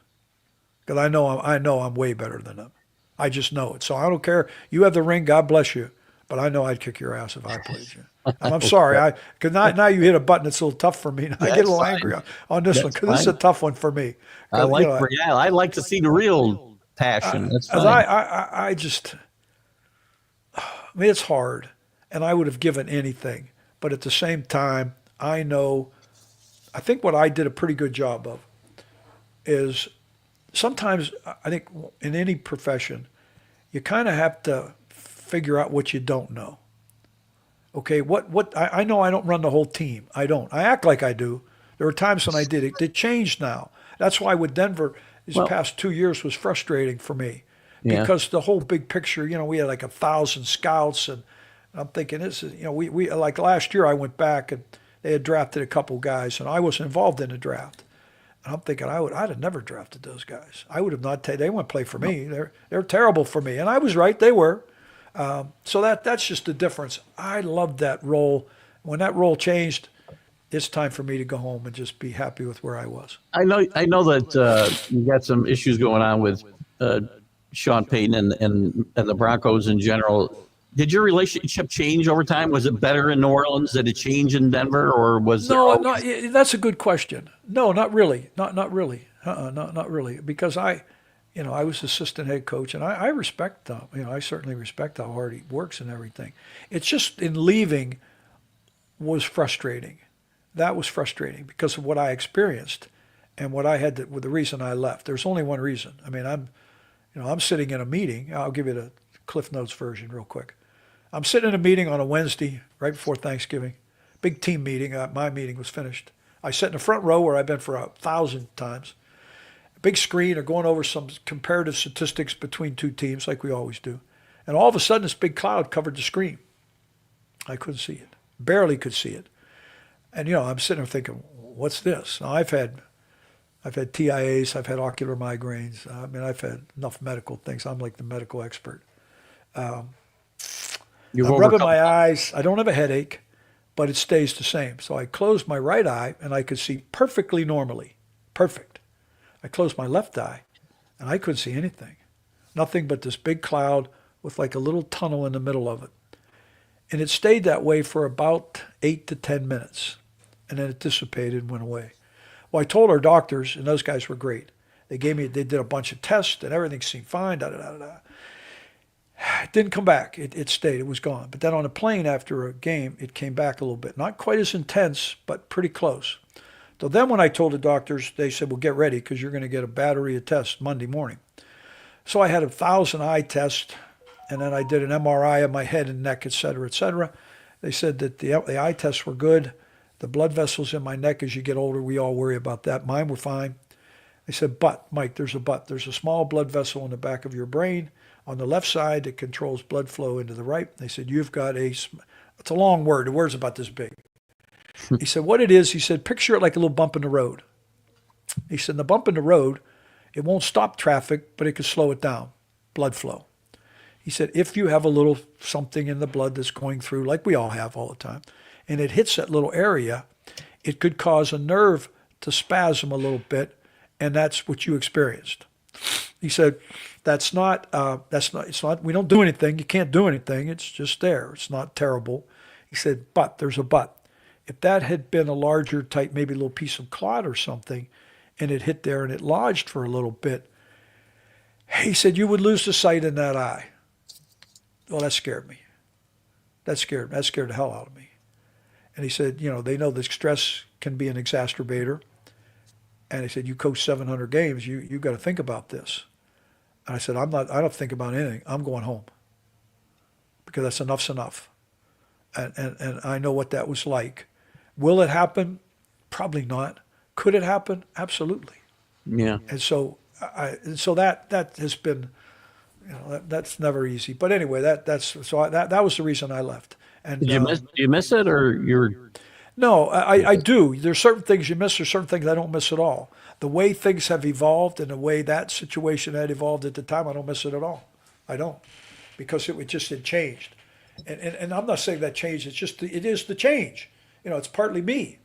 because I know I'm way better than them. I just know it. So I don't care. You have the ring, God bless you, but I know I'd kick your ass if I played you. I'm sorry. Because now you hit a button that's a little tough for me. I get a little angry on this one, because this is a tough one for me. I like to see the real passion. That's fine. I mean, it's hard, and I would have given anything. But at the same time, I think what I did a pretty good job of is, sometimes I think in any profession, you kind of have to figure out what you don't know. Okay, I know I don't run the whole team. I don't. I act like I do. There were times when I did it. It changed now. That's why with Denver, these Well, past 2 years was frustrating for me yeah. because the whole big picture, we had like 1,000 scouts, and I'm thinking this is, we like last year I went back and they had drafted a couple guys, and I was involved in the draft. And I'm thinking I'd have never drafted those guys. I would have not. They wouldn't play for me. They're terrible for me, and I was right. They were. So that's just the difference. I loved that role. When that role changed, it's time for me to go home and just be happy with where I was. I know that you got some issues going on with Sean Payton and the Broncos in general. Did your relationship change over time? Was it better in New Orleans? Did it change in Denver, or was there No, always... no, that's a good question. No, not really. Not really. Not really. Because I was assistant head coach, and I respect, I certainly respect how hard he works and everything. It's just in leaving was frustrating. That was frustrating because of what I experienced and what I had to, with the reason I left. There's only one reason. I mean, I'm sitting in a meeting. I'll give you the Cliff Notes version real quick. I'm sitting in a meeting on a Wednesday right before Thanksgiving. Big team meeting. My meeting was finished. I sat in the front row where I've been for 1,000 times. Big screen or going over some comparative statistics between two teams like we always do. And all of a sudden this big cloud covered the screen. I couldn't see it. Barely could see it. And I'm sitting there thinking, what's this? Now I've had TIAs, I've had ocular migraines. I mean, I've had enough medical things. I'm like the medical expert. You've I'm rubbing overcome... my eyes. I don't have a headache, but it stays the same. So I closed my right eye and I could see perfectly normally. Perfect. I closed my left eye and I couldn't see anything. Nothing but this big cloud with like a little tunnel in the middle of it. And it stayed that way for about 8 to 10 minutes. And then it dissipated and went away. Well, I told our doctors, and those guys were great. They did a bunch of tests and everything seemed fine. It didn't come back. It stayed. It was gone. But then on a plane after a game, it came back a little bit. Not quite as intense, but pretty close. So then when I told the doctors, they said, well, get ready because you're going to get a battery of tests Monday morning. So I had 1,000 eye tests, and then I did an MRI of my head and neck, et cetera, et cetera. They said that the eye tests were good. The blood vessels in my neck, as you get older, we all worry about that. Mine were fine. They said, but, Mike, there's a but. There's a small blood vessel in the back of your brain on the left side that controls blood flow into the right. They said, you've got it's a long word. The word's about this big. He said, what it is, he said, picture it like a little bump in the road. He said, the bump in the road, it won't stop traffic, but it can slow it down, blood flow. He said, if you have a little something in the blood that's going through, like we all have all the time, and it hits that little area, it could cause a nerve to spasm a little bit, and that's what you experienced. He said, it's not, we don't do anything. You can't do anything. It's just there. It's not terrible. He said, but there's a but. If that had been a larger type, maybe a little piece of clot or something, and it hit there and it lodged for a little bit, he said, you would lose the sight in that eye. Well, that scared me. That scared the hell out of me. And he said, they know that stress can be an exacerbator. And he said, you coach 700 games, you got to think about this. And I said, I don't think about anything. I'm going home. Because that's enough's enough. And I know what that was like. Will it happen? Probably not. Could it happen? Absolutely. Yeah. And so that has been, that's never easy. But anyway, that was the reason I left. And Do you miss it, or you're... No, I do. There's certain things you miss. There's certain things I don't miss at all. The way things have evolved and the way that situation had evolved at the time, I don't miss it at all. I don't, because it had changed. And I'm not saying that change. It's just it is the change. It's partly me.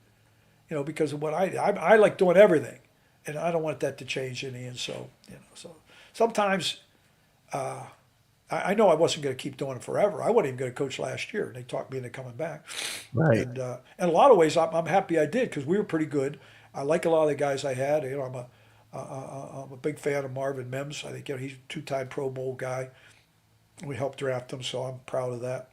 Because of what I like doing everything, and I don't want that to change any. And so so sometimes I know I wasn't going to keep doing it forever. I wasn't even going to coach last year. They talked me into coming back. Right. And in a lot of ways, I'm happy I did because we were pretty good. I like a lot of the guys I had. I'm a big fan of Marvin Mims. I think he's a two-time Pro Bowl guy. We helped draft him, so I'm proud of that.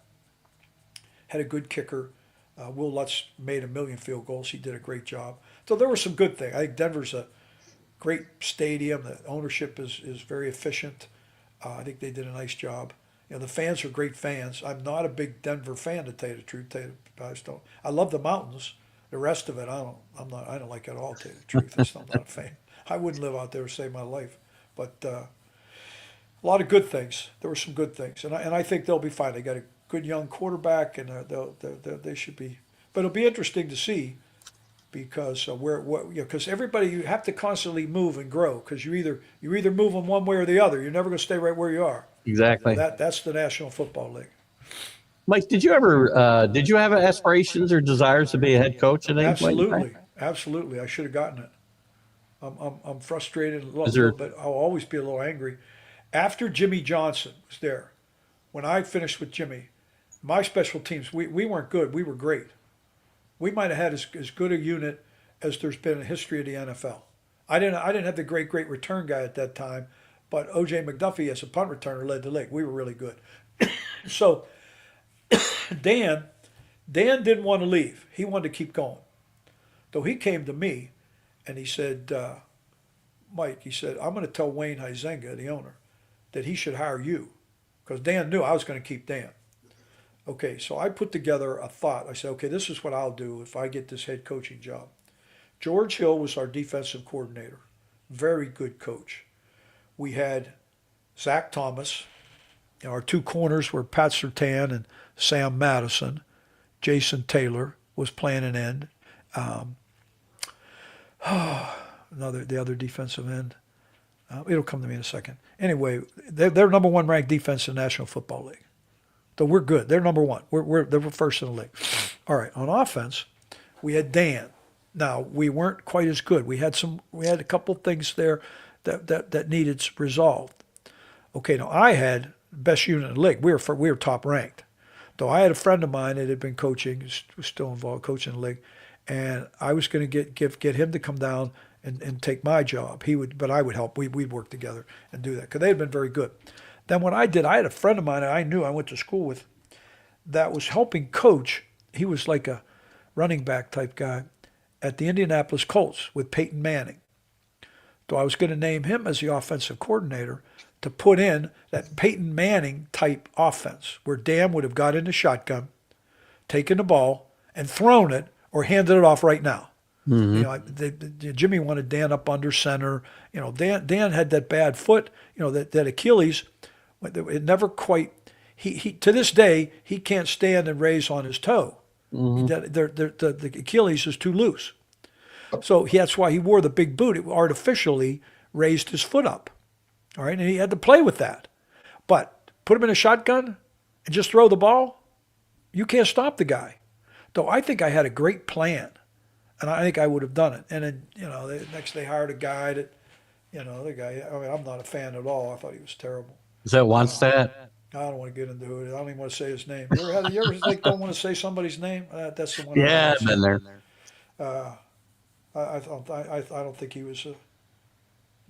Had a good kicker. Will Lutz made 1 million field goals. He did a great job. So there were some good things. I think Denver's a great stadium. The ownership is very efficient. I think they did a nice job. The fans are great fans. I'm not a big Denver fan, to tell you the truth. I love the mountains. The rest of it, I don't like it at all, to tell you the truth. I'm not a fan. I wouldn't live out there to save my life. But a lot of good things. There were some good things, and I think they'll be fine. They got a good young quarterback, and they should be. But it'll be interesting to see, because because everybody, you have to constantly move and grow, because you either move them one way or the other. You're never going to stay right where you are. Exactly. That's the National Football League. Mike, did you have aspirations or desires to be a head coach at any point? Absolutely. I should have gotten it. I'm frustrated a little bit. I'll always be a little angry. After Jimmy Johnson was there, when I finished with Jimmy, my special teams, we weren't good. We were great. We might have had as good a unit as there's been in the history of the NFL. I didn't have the great return guy at that time, but O.J. McDuffie as a punt returner led the league. We were really good. So Dan didn't want to leave. He wanted to keep going. So he came to me and he said, Mike, he said, I'm going to tell Wayne Huizenga, the owner, that he should hire you, because Dan knew I was going to keep Dan. Okay, so I put together a thought. I said, okay, this is what I'll do if I get this head coaching job. George Hill was our defensive coordinator. Very good coach. We had Zach Thomas. Our two corners were Pat Surtain and Sam Madison. Jason Taylor was playing an end. The other defensive end. It'll come to me in a second. Anyway, they're number one ranked defense in the National Football League. So we're good. They're number one. They're first in the league. All right. On offense, we had Dan. Now, we weren't quite as good. We had a couple things there that needed resolved. Okay. Now I had the best unit in the league. We were top ranked. Though I had a friend of mine that had been coaching, was still involved coaching the league, and I was going to get him to come down and take my job. But I would help. We'd work together and do that, because they had been very good. Then what I did, I had a friend of mine that I knew I went to school with that was helping coach. He was like a running back type guy at the Indianapolis Colts with Peyton Manning. So I was going to name him as the offensive coordinator to put in that Peyton Manning type offense, where Dan would have got in the shotgun, taken the ball, and thrown it or handed it off right now. Mm-hmm. Jimmy wanted Dan up under center. Dan had that bad foot. That Achilles. It never quite. He to this day he can't stand and raise on his toe. Mm-hmm. The Achilles is too loose. So that's why he wore the big boot. It artificially raised his foot up. All right, and he had to play with that. But put him in a shotgun and just throw the ball, you can't stop the guy. Though I think I had a great plan, and I think I would have done it. And then, next they hired a guy that, the guy, I'm not a fan at all. I thought he was terrible. Is that Wonstadt? I don't want to get into it. I don't even want to say his name. You ever don't want to say somebody's name? That's the one. Yeah, I've been there. I don't think he was.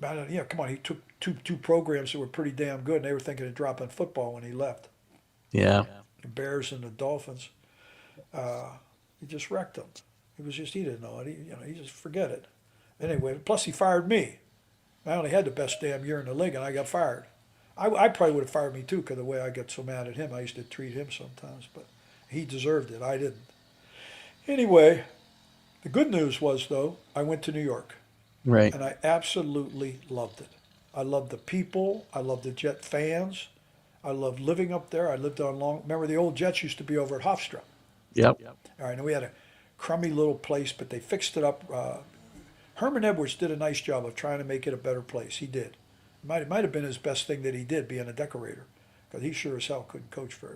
Come on. He took two programs that were pretty damn good, and they were thinking of dropping football when he left. Yeah. The Bears and the Dolphins. He just wrecked them. He didn't know it. He just forget it. Anyway, plus he fired me. I only had the best damn year in the league, and I got fired. I probably would have fired me too, because of the way I got so mad at him. I used to treat him sometimes, but he deserved it. I didn't. Anyway, the good news was, though, I went to New York. Right. And I absolutely loved it. I loved the people. I loved the Jet fans. I loved living up there. I lived on remember the old Jets used to be over at Hofstra. Yep. All right, and we had a crummy little place, but they fixed it up. Herman Edwards did a nice job of trying to make it a better place. He did. It might have been his best thing that he did, being a decorator, because he sure as hell couldn't coach very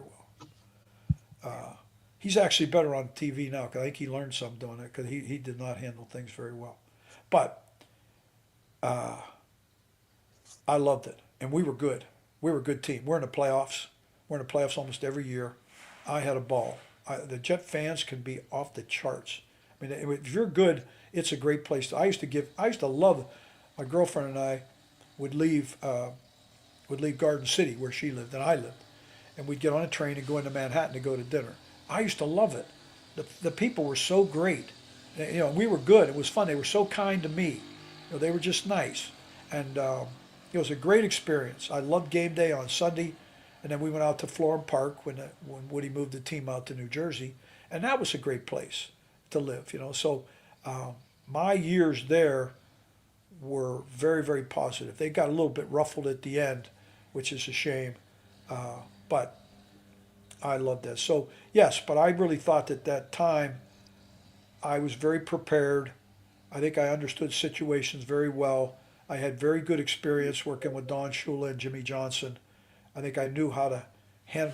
well. He's actually better on TV now, because I think he learned something doing it, because he did not handle things very well. But I loved it, and we were good. We were a good team. We're in the playoffs. We're in the playoffs almost every year. I had a ball. The Jet fans can be off the charts. I mean, if you're good, it's a great place. I used to love. My girlfriend and I would leave Garden City, where she lived and I lived, and we'd get on a train and go into Manhattan to go to dinner. I used to love it. The people were so great. We were good. It was fun. They were so kind to me. They were just nice, and it was a great experience. I loved game day on Sunday, And then we went out to Florham Park when Woody moved the team out to New Jersey, and that was a great place to live. So my years there were very, very positive. They got a little bit ruffled at the end, which is a shame, but I loved that. So yes, but I really thought at that time I was very prepared. I think I understood situations very well. I had very good experience working with Don Shula and Jimmy Johnson. I think I knew how to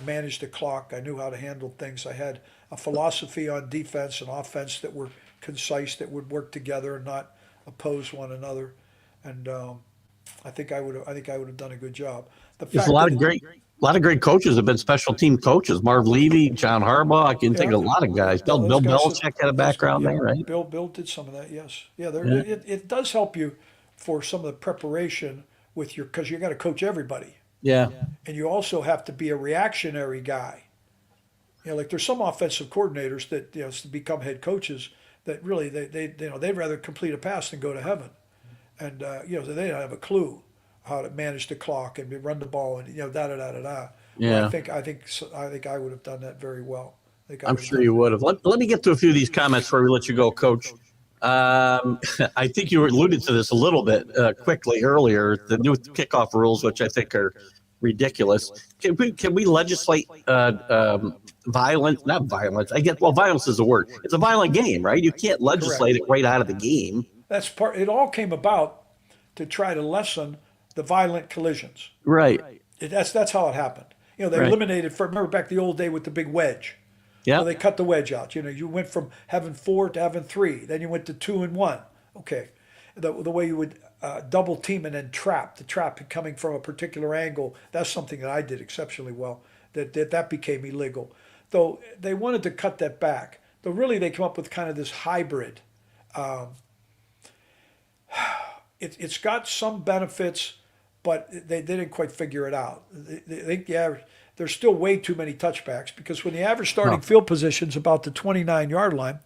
manage the clock. I knew how to handle things. I had a philosophy on defense and offense that were concise, that would work together and not oppose one another. And I think I would have done a good job. There's a lot of great coaches have been special team coaches. Marv Levy, John Harbaugh. I can think of a lot of guys. Bill Belichick had a background there, right? Bill did some of that. Yes. Yeah. It does help you for some of the preparation with because you got to coach everybody. Yeah. And you also have to be a reactionary guy. Like there's some offensive coordinators that to become head coaches that really they'd rather complete a pass than go to heaven, and they don't have a clue how to manage the clock and run the ball and da da da da da. Yeah. Well, I think I would have done that very well. I'm sure you would have. Let me get to a few of these comments before we let you go, Coach. I think you alluded to this a little bit quickly earlier. The new kickoff rules, which I think are ridiculous. Can we legislate violence? Not violence. Violence is a word. It's a violent game, right? You can't legislate it right out of the game. That's part. It all came about to try to lessen the violent collisions. Right. That's how it happened. They eliminated. Remember back the old day with the big wedge. Yeah. So they cut the wedge out. You went from having 4 to having 3. Then you went to 2 and 1. Okay. The way you would double team and then the trap coming from a particular angle. That's something that I did exceptionally well. That became illegal. Though they wanted to cut that back. Though really they come up with kind of this hybrid. It's got some benefits, but they didn't quite figure it out. They think there's still way too many touchbacks because when the average starting field position is about the 29-yard line,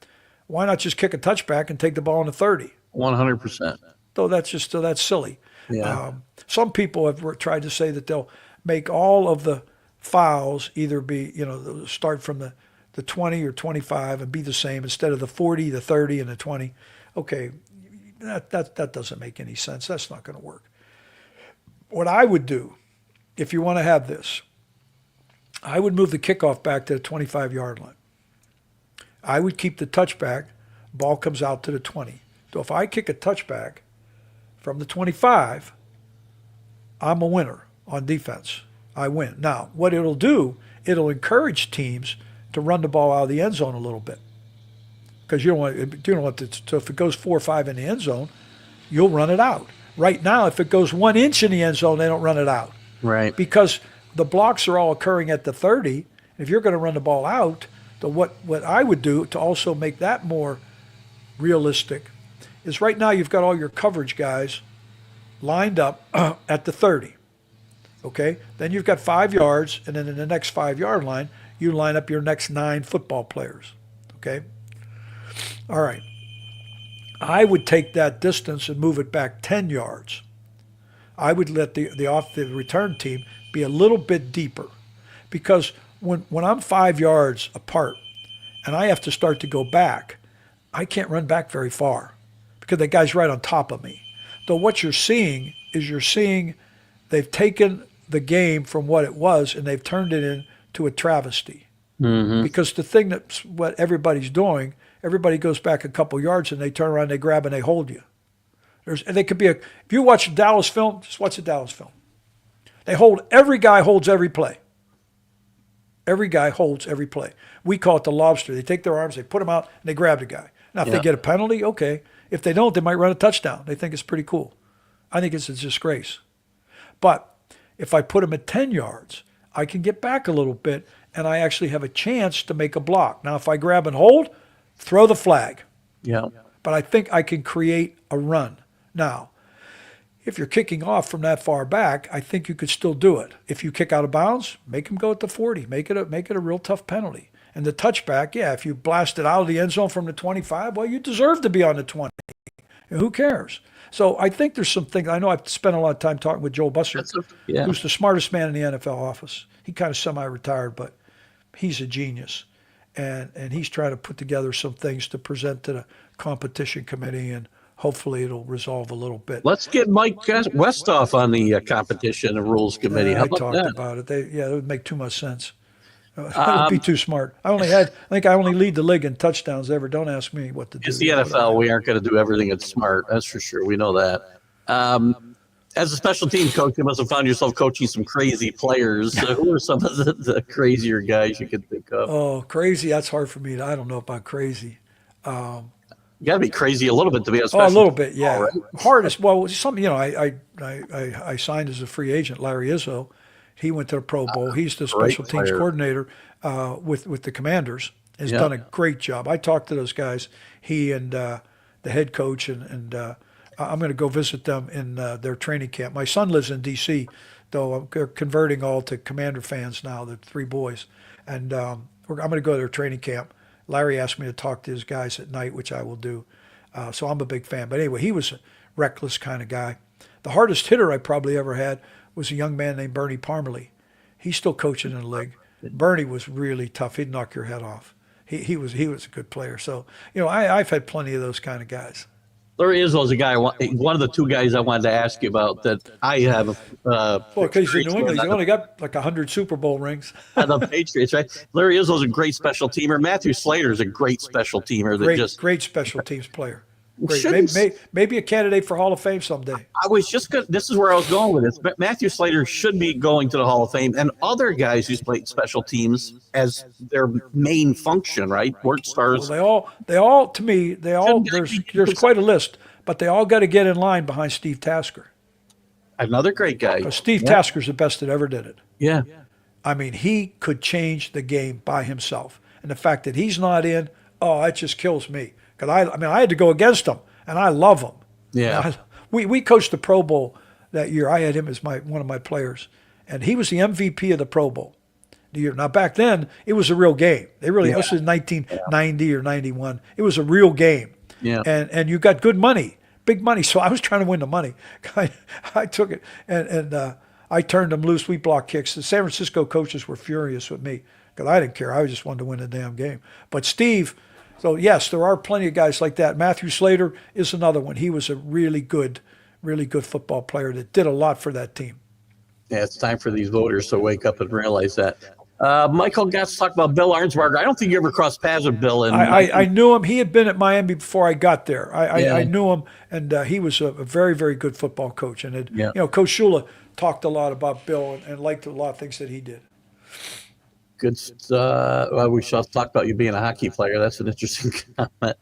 why not just kick a touchback and take the ball on the 30? 100%. Though that's silly. Yeah. Some people have tried to say that they'll make all of the fouls either be, start from the 20 or 25 and be the same instead of the 40, the 30, and the 20. Okay, that doesn't make any sense. That's not going to work. What I would do, if you want to have this, I would move the kickoff back to the 25-yard line. I would keep the touchback. Ball comes out to the 20. So if I kick a touchback from the 25, I'm a winner on defense. I win. Now, what it'll do, it'll encourage teams to run the ball out of the end zone a little bit. Because you don't want to, so if it goes 4 or 5 in the end zone, you'll run it out. Right now, if it goes 1 inch in the end zone, they don't run it out. Right. Because the blocks are all occurring at the 30. If you're going to run the ball out, what I would do to also make that more realistic is right now you've got all your coverage guys lined up at the 30. Okay? Then you've got 5 yards, and then in the next 5-yard line, you line up your next 9 football players. Okay? All right. I would take that distance and move it back 10 yards. I would let the return team be a little bit deeper, because when I'm 5 yards apart and I have to start to go back, I can't run back very far because the guy's right on top of me. Though what you're seeing they've taken the game from what it was and they've turned it into a travesty. Mm-hmm. Because the thing that's what everybody's doing, everybody goes back a couple yards and they turn around, they grab and they hold you. They could be if you watch Dallas film, just watch the Dallas film. Every guy holds every play. Every guy holds every play. We call it the lobster. They take their arms, they put them out, and they grab the guy. Now, if they get a penalty, okay. If they don't, they might run a touchdown. They think it's pretty cool. I think it's a disgrace. But if I put them at 10 yards, I can get back a little bit, and I actually have a chance to make a block. Now, if I grab and hold, throw the flag. Yeah. But I think I can create a run. Now, if you're kicking off from that far back, I think you could still do it. If you kick out of bounds, make them go at the 40. Make it a real tough penalty. And the touchback, if you blast it out of the end zone from the 25, well, you deserve to be on the 20. Who cares? So I think there's some things. I know I've spent a lot of time talking with Joel Busser, Yeah. who's the smartest man in the NFL office. He kind of semi-retired, but he's a genius. And he's trying to put together some things to present to the competition committee, and hopefully it'll resolve a little bit. Let's get Mike Westhoff on the competition and rules committee. How I about talked that? about it. It would make too much sense. That would be too smart. I think I only lead the league in touchdowns ever. Don't ask me what to do. It's the NFL. We aren't going to do everything that's smart. That's for sure. We know that. As a special teams coach, you must have found yourself coaching some crazy players. Who are some of the crazier guys you could think of? Oh, crazy. That's hard for me. I don't know about crazy. You got to be crazy a little bit to be a special. Oh, a little bit, yeah. Right? Hardest. Well, I signed as a free agent. Larry Izzo, he went to the Pro Bowl. He's the special teams coordinator with the Commanders. Has done a great job. I talked to those guys. He and the head coach, and I'm going to go visit them in their training camp. My son lives in D.C., though they're converting all to Commander fans now. The 3 boys, and I'm going to go to their training camp. Larry asked me to talk to his guys at night, which I will do. So I'm a big fan. But anyway, he was a reckless kind of guy. The hardest hitter I probably ever had was a young man named Bernie Parmalee. He's still coaching in the league. Bernie was really tough. He'd knock your head off. He was a good player. So, I've had plenty of those kind of guys. Larry Izzo is a guy, one of the 2 guys I wanted to ask you about that I have. Because he's in New England, he's only got like 100 Super Bowl rings. The Patriots, right? Larry Izzo is a great special teamer. Matthew Slater is a great special teamer. Great special teams player. Great. Maybe a candidate for Hall of Fame someday. I was just good. This is where I was going with this. But Matthew Slater should be going to the Hall of Fame, and other guys who's played special teams as their main function, right? Work stars. Well, they all to me, there's quite a list, but they all got to get in line behind Steve Tasker. Another great guy. Because Steve Tasker's the best that ever did it. Yeah. I mean, he could change the game by himself, and the fact that he's not in, that just kills me. Because I had to go against him, and I love him. Yeah. We coached the Pro Bowl that year. I had him as one of my players, and he was the MVP of the Pro Bowl the year. Now back then, it was a real game. This was 1990 or 91. It was a real game. Yeah. And you got good money, big money. So I was trying to win the money. I took it, and I turned them loose. We blocked kicks. The San Francisco coaches were furious with me because I didn't care. I just wanted to win the damn game. But Steve. So, yes, there are plenty of guys like that. Matthew Slater is another one. He was a really good football player that did a lot for that team. Yeah, it's time for these voters to wake up and realize that. Michael got to talk about Bill Arnsparger. I don't think you ever crossed paths with Bill. I knew him. He had been at Miami before I got there. I knew him, and he was a very, very good football coach. And Coach Shula talked a lot about Bill and liked a lot of things that he did. Good. Well, we shall talk about you being a hockey player. That's an interesting comment.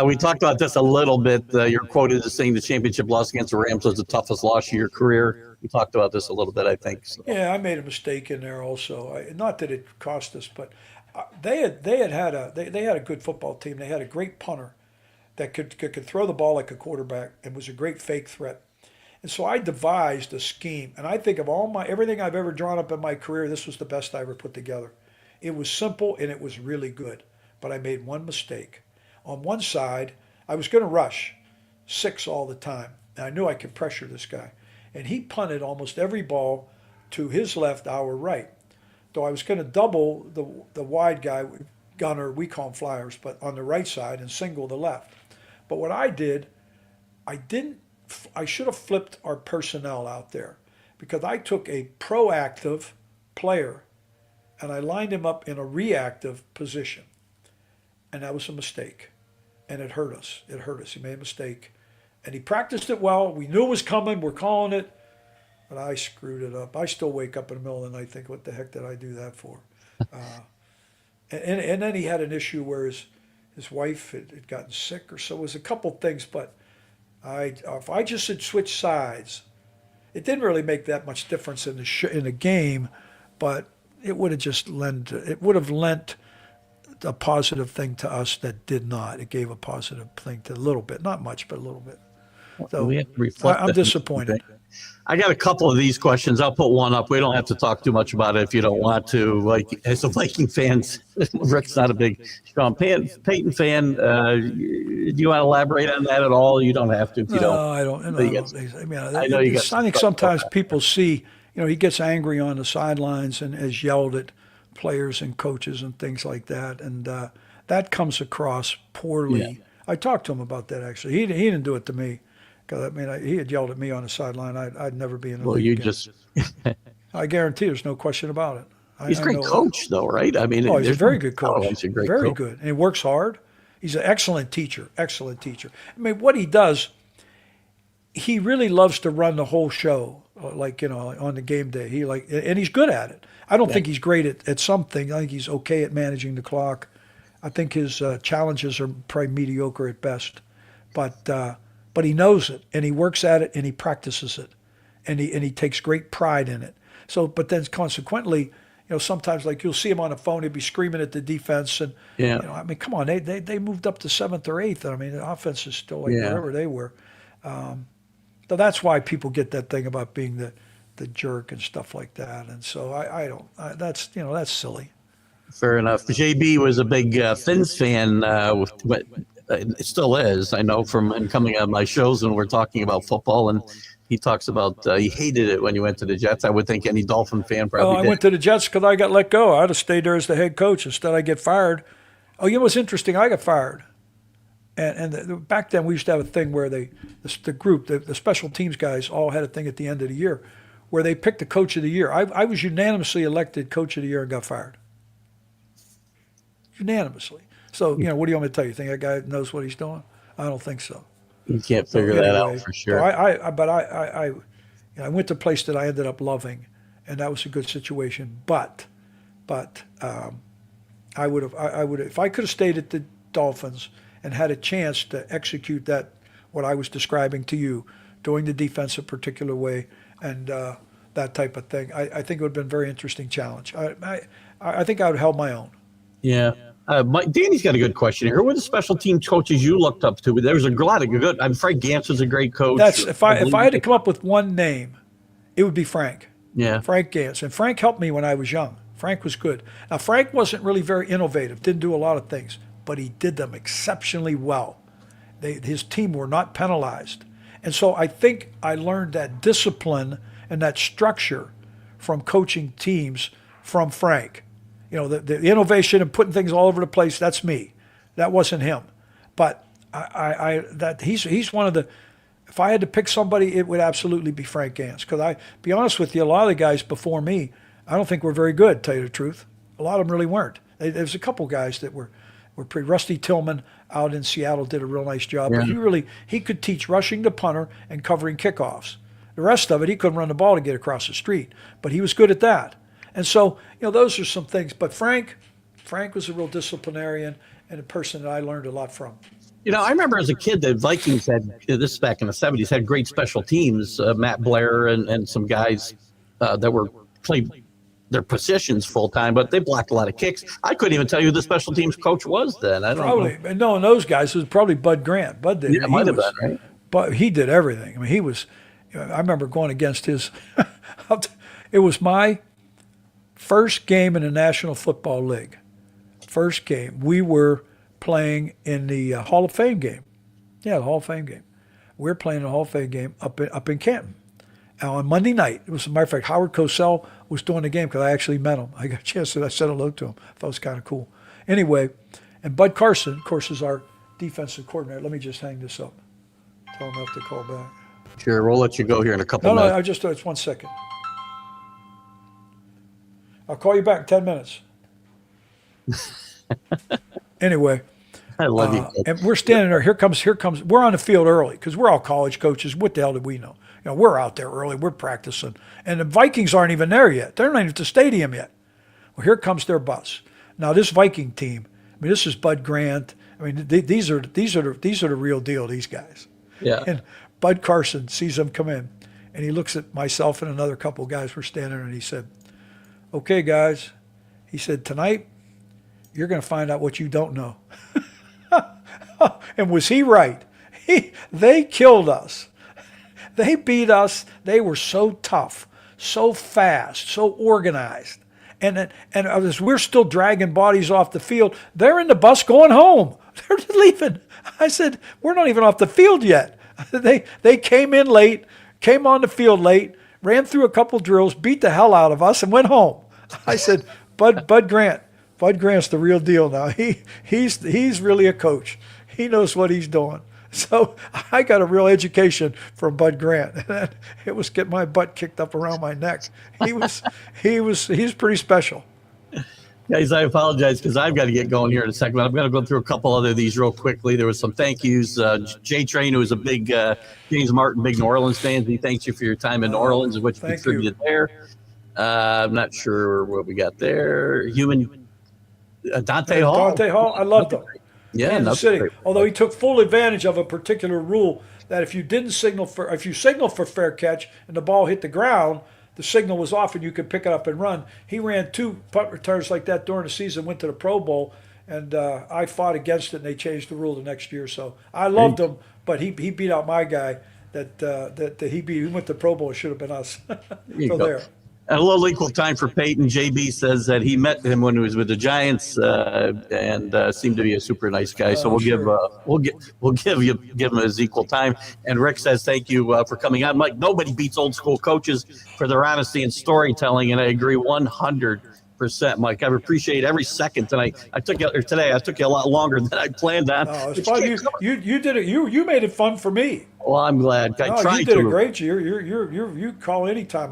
We talked about this a little bit. You're quoted as saying the championship loss against the Rams was the toughest loss of your career. We talked about this a little bit, I think. So. Yeah, I made a mistake in there also. Not that it cost us, but they had a good football team. They had a great punter that could throw the ball like a quarterback and was a great fake threat. And so I devised a scheme, and I think of everything I've ever drawn up in my career, this was the best I ever put together. It was simple and it was really good, but I made one mistake. On one side, I was going to rush 6 all the time, and I knew I could pressure this guy. And he punted almost every ball to his left, our right. Though I was going to double the wide guy, gunner, we call them flyers, but on the right side and single the left. But what I did, I should have flipped our personnel out there because I took a proactive player and I lined him up in a reactive position. And that was a mistake. And it hurt us. He made a mistake. And he practiced it well. We knew it was coming. We're calling it. But I screwed it up. I still wake up in the middle of the night thinking, what the heck did I do that for? And then he had an issue where his wife had gotten sick or so. It was a couple things, but if I just had switched sides, it didn't really make that much difference in the game, but it would have lent a positive thing to us that did not. It gave a positive thing to a little bit, not much, but a little bit. So we have to reflect. I'm disappointed. I got a couple of these questions. I'll put one up. We don't have to talk too much about it if you don't want to. Like, as a Viking fan, Rick's not a big Sean Payton fan. Do you want to elaborate on that at all? You don't have to if you don't. No, I don't. No, I know you got. I think sometimes people see, he gets angry on the sidelines and has yelled at players and coaches and things like that, and that comes across poorly. Yeah. I talked to him about that actually. He didn't do it to me. Because he had yelled at me on the sideline. I'd never be in the league again. Just. I guarantee there's no question about it. He's a great coach, though, right? I mean, he's a very good coach. He's a great very coach. good, and he works hard. He's an excellent teacher. Excellent teacher. I mean, what he does, he really loves to run the whole show, like on the game day. And he's good at it. I don't think he's great at some things. I think he's okay at managing the clock. I think his challenges are probably mediocre at best, but he knows it, and he works at it, and he practices it, and he takes great pride in it. So, but then consequently, sometimes like you'll see him on the phone, he'd be screaming at the defense, and I mean, come on, they moved up to 7th or 8th, and I mean, the offense is still like wherever they were. So that's why people get that thing about being the jerk and stuff like that, and so I don't. That's silly. Fair enough. JB was a big Finns fan. It still is. I know from him coming on my shows when we're talking about football, and he talks about he hated it when you went to the Jets. I would think any Dolphin fan probably did. I went to the Jets because I got let go. I'd have stayed there as the head coach. Instead, I get fired. Oh, what's interesting? I got fired. And back then, we used to have a thing where the group, the special teams guys, all had a thing at the end of the year where they picked the coach of the year. I was unanimously elected coach of the year and got fired. Unanimously. So, what do you want me to tell you? Think that guy knows what he's doing? I don't think so. You can't figure that out for sure. So I went to a place that I ended up loving, and that was a good situation. But I would have if I could have stayed at the Dolphins and had a chance to execute what I was describing to you, doing the defense a particular way, and that type of thing. I think it would have been a very interesting challenge. I think I would have held my own. Yeah. Danny's got a good question here. Who were the special team coaches you looked up to? There was a lot of good. Frank Gantz was a great coach. If I had to come up with one name, it would be Frank. Yeah. Frank Gantz. And Frank helped me when I was young. Frank was good. Now, Frank wasn't really very innovative, didn't do a lot of things, but he did them exceptionally well. His team were not penalized. And so I think I learned that discipline and that structure from coaching teams from Frank. The innovation and putting things all over the place, that's me. That wasn't him. But he's one of the, if I had to pick somebody, it would absolutely be Frank Gantz. Because be honest with you, a lot of the guys before me, I don't think were very good, to tell you the truth. A lot of them really weren't. There's a couple guys that were pretty. Rusty Tillman out in Seattle did a real nice job. Yeah. But he could teach rushing the punter and covering kickoffs. The rest of it, he couldn't run the ball to get across the street. But he was good at that. And so, those are some things. But Frank was a real disciplinarian and a person that I learned a lot from. I remember as a kid, the Vikings had, this is back in the 70s, had great special teams, Matt Blair and some guys that were played their positions full time, but they blocked a lot of kicks. I couldn't even tell you who the special teams coach was then. I don't know. Probably, knowing those guys, it was probably Bud Grant. Bud did. Yeah, it might have been, right? But he did everything. I mean, he was, I remember going against his, it was my first game in the National Football League. First game. We were playing in the Hall of Fame game. Yeah, the Hall of Fame game. We were playing the Hall of Fame game up in Canton. And on Monday night, it was, as a matter of fact, Howard Cosell was doing the game because I actually met him. I got a chance to, I said hello to him. I thought it was kind of cool. Anyway, and Bud Carson, of course, is our defensive coordinator. Let me just hang this up. Tell him I have to call back. Sure, we'll let you go here in a couple minutes. No, it's 1 second. I'll call you back in 10 minutes. Anyway. I love you. And we're standing there. Here comes. We're on the field early because we're all college coaches. What the hell did we know? We're out there early. We're practicing. And the Vikings aren't even there yet. They're not even at the stadium yet. Well, here comes their bus. Now, this Viking team, I mean, this is Bud Grant. I mean, these are the real deal, these guys. Yeah. And Bud Carson sees them come in, and he looks at myself and another couple of guys. We're standing there, and he said, "Okay, guys," he said, "tonight you're going to find out what you don't know." And was he right? They killed us. They beat us. They were so tough, so fast, so organized. And as we're still dragging bodies off the field, they're in the bus going home. They're leaving. I said, we're not even off the field yet. They came in late, came on the field late, ran through a couple drills, beat the hell out of us, and went home. I said, Bud Grant's the real deal now. He's really a coach. He knows what he's doing. So I got a real education from Bud Grant. It was getting my butt kicked up around my neck. He's pretty special. Guys, I apologize because I've got to get going here in a second. I'm going to go through a couple other of these real quickly. There was some thank yous. Jay Train, who is a big James Martin, big New Orleans fan, he thanks you for your time in New Orleans and what you contributed there. I'm not sure what we got there. Dante Hall. Dante Hall, I loved him. Yeah, Kansas City. Although he took full advantage of a particular rule that if you signaled for fair catch and the ball hit the ground, the signal was off and you could pick it up and run. He ran 2 punt returns like that during the season, went to the Pro Bowl, and I fought against it, and they changed the rule the next year. So I loved him, but he beat out my guy that he beat. He went to the Pro Bowl. It should have been us. So there. A little equal time for Peyton. JB says that he met him when he was with the Giants and seemed to be a super nice guy. So we'll give him his equal time. And Rick says thank you for coming on. Mike, nobody beats old school coaches for their honesty and storytelling, and I agree 100%, Mike. I appreciate every second tonight. I took you a lot longer than I planned on. Oh, it's fun. You did it. You made it fun for me. Well, I'm glad. You did a great year. You call anytime.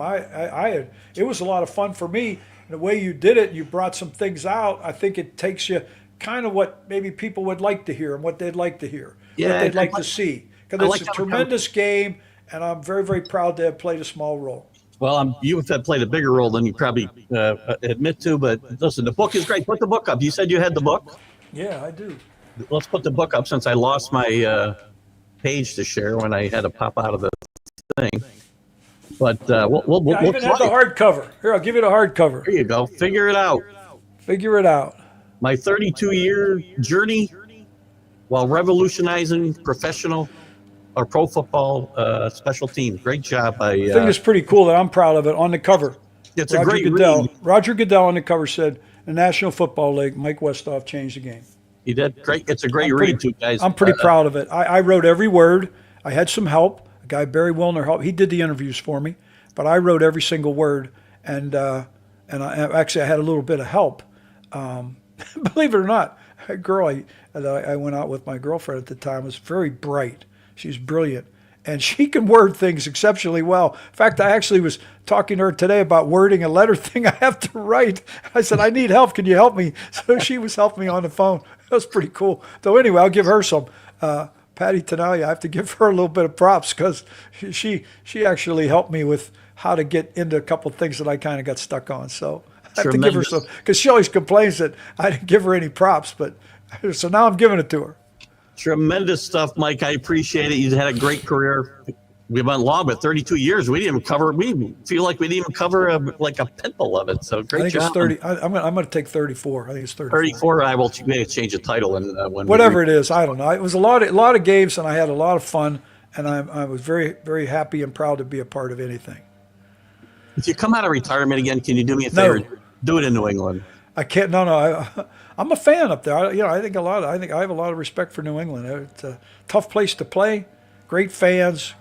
It was a lot of fun for me. And the way you did it, you brought some things out. I think it takes you kind of what maybe people would like to hear and what they'd like to hear, what they'd like to see. Because it's a tremendous game, and I'm very, very proud to have played a small role. Well, you have played a bigger role than you probably admit to, but listen, the book is great. Put the book up. You said you had the book? Yeah, I do. Let's put the book up since I lost my page to share when I had to pop out of the thing. But we'll I even have the hardcover. Here, I'll give you the hardcover. There you go. Figure it out. Figure it out. My 32-year journey while revolutionizing professional or pro football special teams. Great job. I think it's pretty cool that I'm proud of it on the cover. It's a great read. Roger Goodell on the cover said, the National Football League, Mike Westhoff changed the game. He did. Great. It's a great read, too, guys. I'm pretty proud of it. I wrote every word. I had some help. A guy, Barry Wilner, helped. He did the interviews for me, but I wrote every single word, and I had a little bit of help. Believe it or not, a girl I went out with, my girlfriend at the time, was very bright. She's brilliant, and she can word things exceptionally well. In fact, I actually was talking to her today about wording a letter thing I have to write. I said, I need help. Can you help me? So she was helping me on the phone. That was pretty cool. So anyway, I'll give her some. Patty Tenalia, I have to give her a little bit of props because she actually helped me with how to get into a couple of things that I kind of got stuck on. So I have to give her some, because she always complains that I didn't give her any props. But so now I'm giving it to her. Tremendous stuff, Mike. I appreciate it. You had a great career. We went long, but 32 years. We didn't feel like we didn't even cover like a pimple of it. So great I think job. It's 30. I'm going to take 34. I think it's 34. 34. I will change the title and when whatever it is. I don't know. It was a lot of games, and I had a lot of fun, and I was very, very happy and proud to be a part of anything. If you come out of retirement again, can you do me a favor? No. Do it in New England. I can't. No. I'm a fan up there. I think I have a lot of respect for New England. It's a tough place to play. Great fans.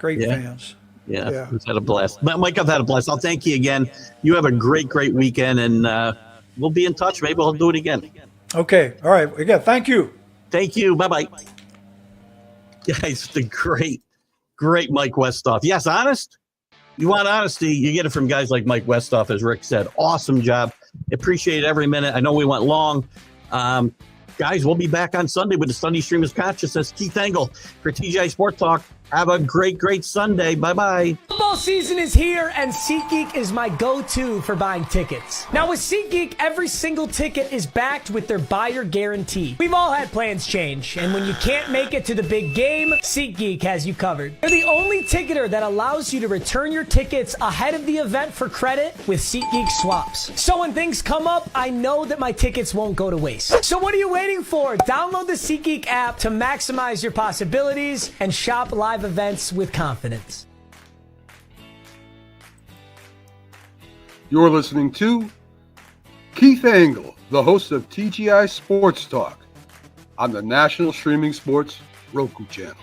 Yeah. We've had a blast. Mike, I've had a blast. I'll thank you again. You have a great weekend, and we'll be in touch. Maybe I'll do it again. Okay. All right. Again, thank you. Thank you. Bye-bye. Guys, the great Mike Westhoff. Yes, honest. You want honesty, you get it from guys like Mike Westhoff, as Rick said. Awesome job. Appreciate every minute. I know we went long. Guys, we'll be back on Sunday with the Sunday Stream of Consciousness. Keith Engle for TGI Sport Talk. Have a great Sunday. Bye-bye. Football season is here, and SeatGeek is my go-to for buying tickets. Now, with SeatGeek, every single ticket is backed with their buyer guarantee. We've all had plans change, and when you can't make it to the big game, SeatGeek has you covered. They're the only ticketer that allows you to return your tickets ahead of the event for credit with SeatGeek swaps. So when things come up, I know that my tickets won't go to waste. So what are you waiting for? Download the SeatGeek app to maximize your possibilities and shop live events with confidence. You're listening to Keith Engle, the host of TGI Sports Talk on the National Streaming Sports Roku channel.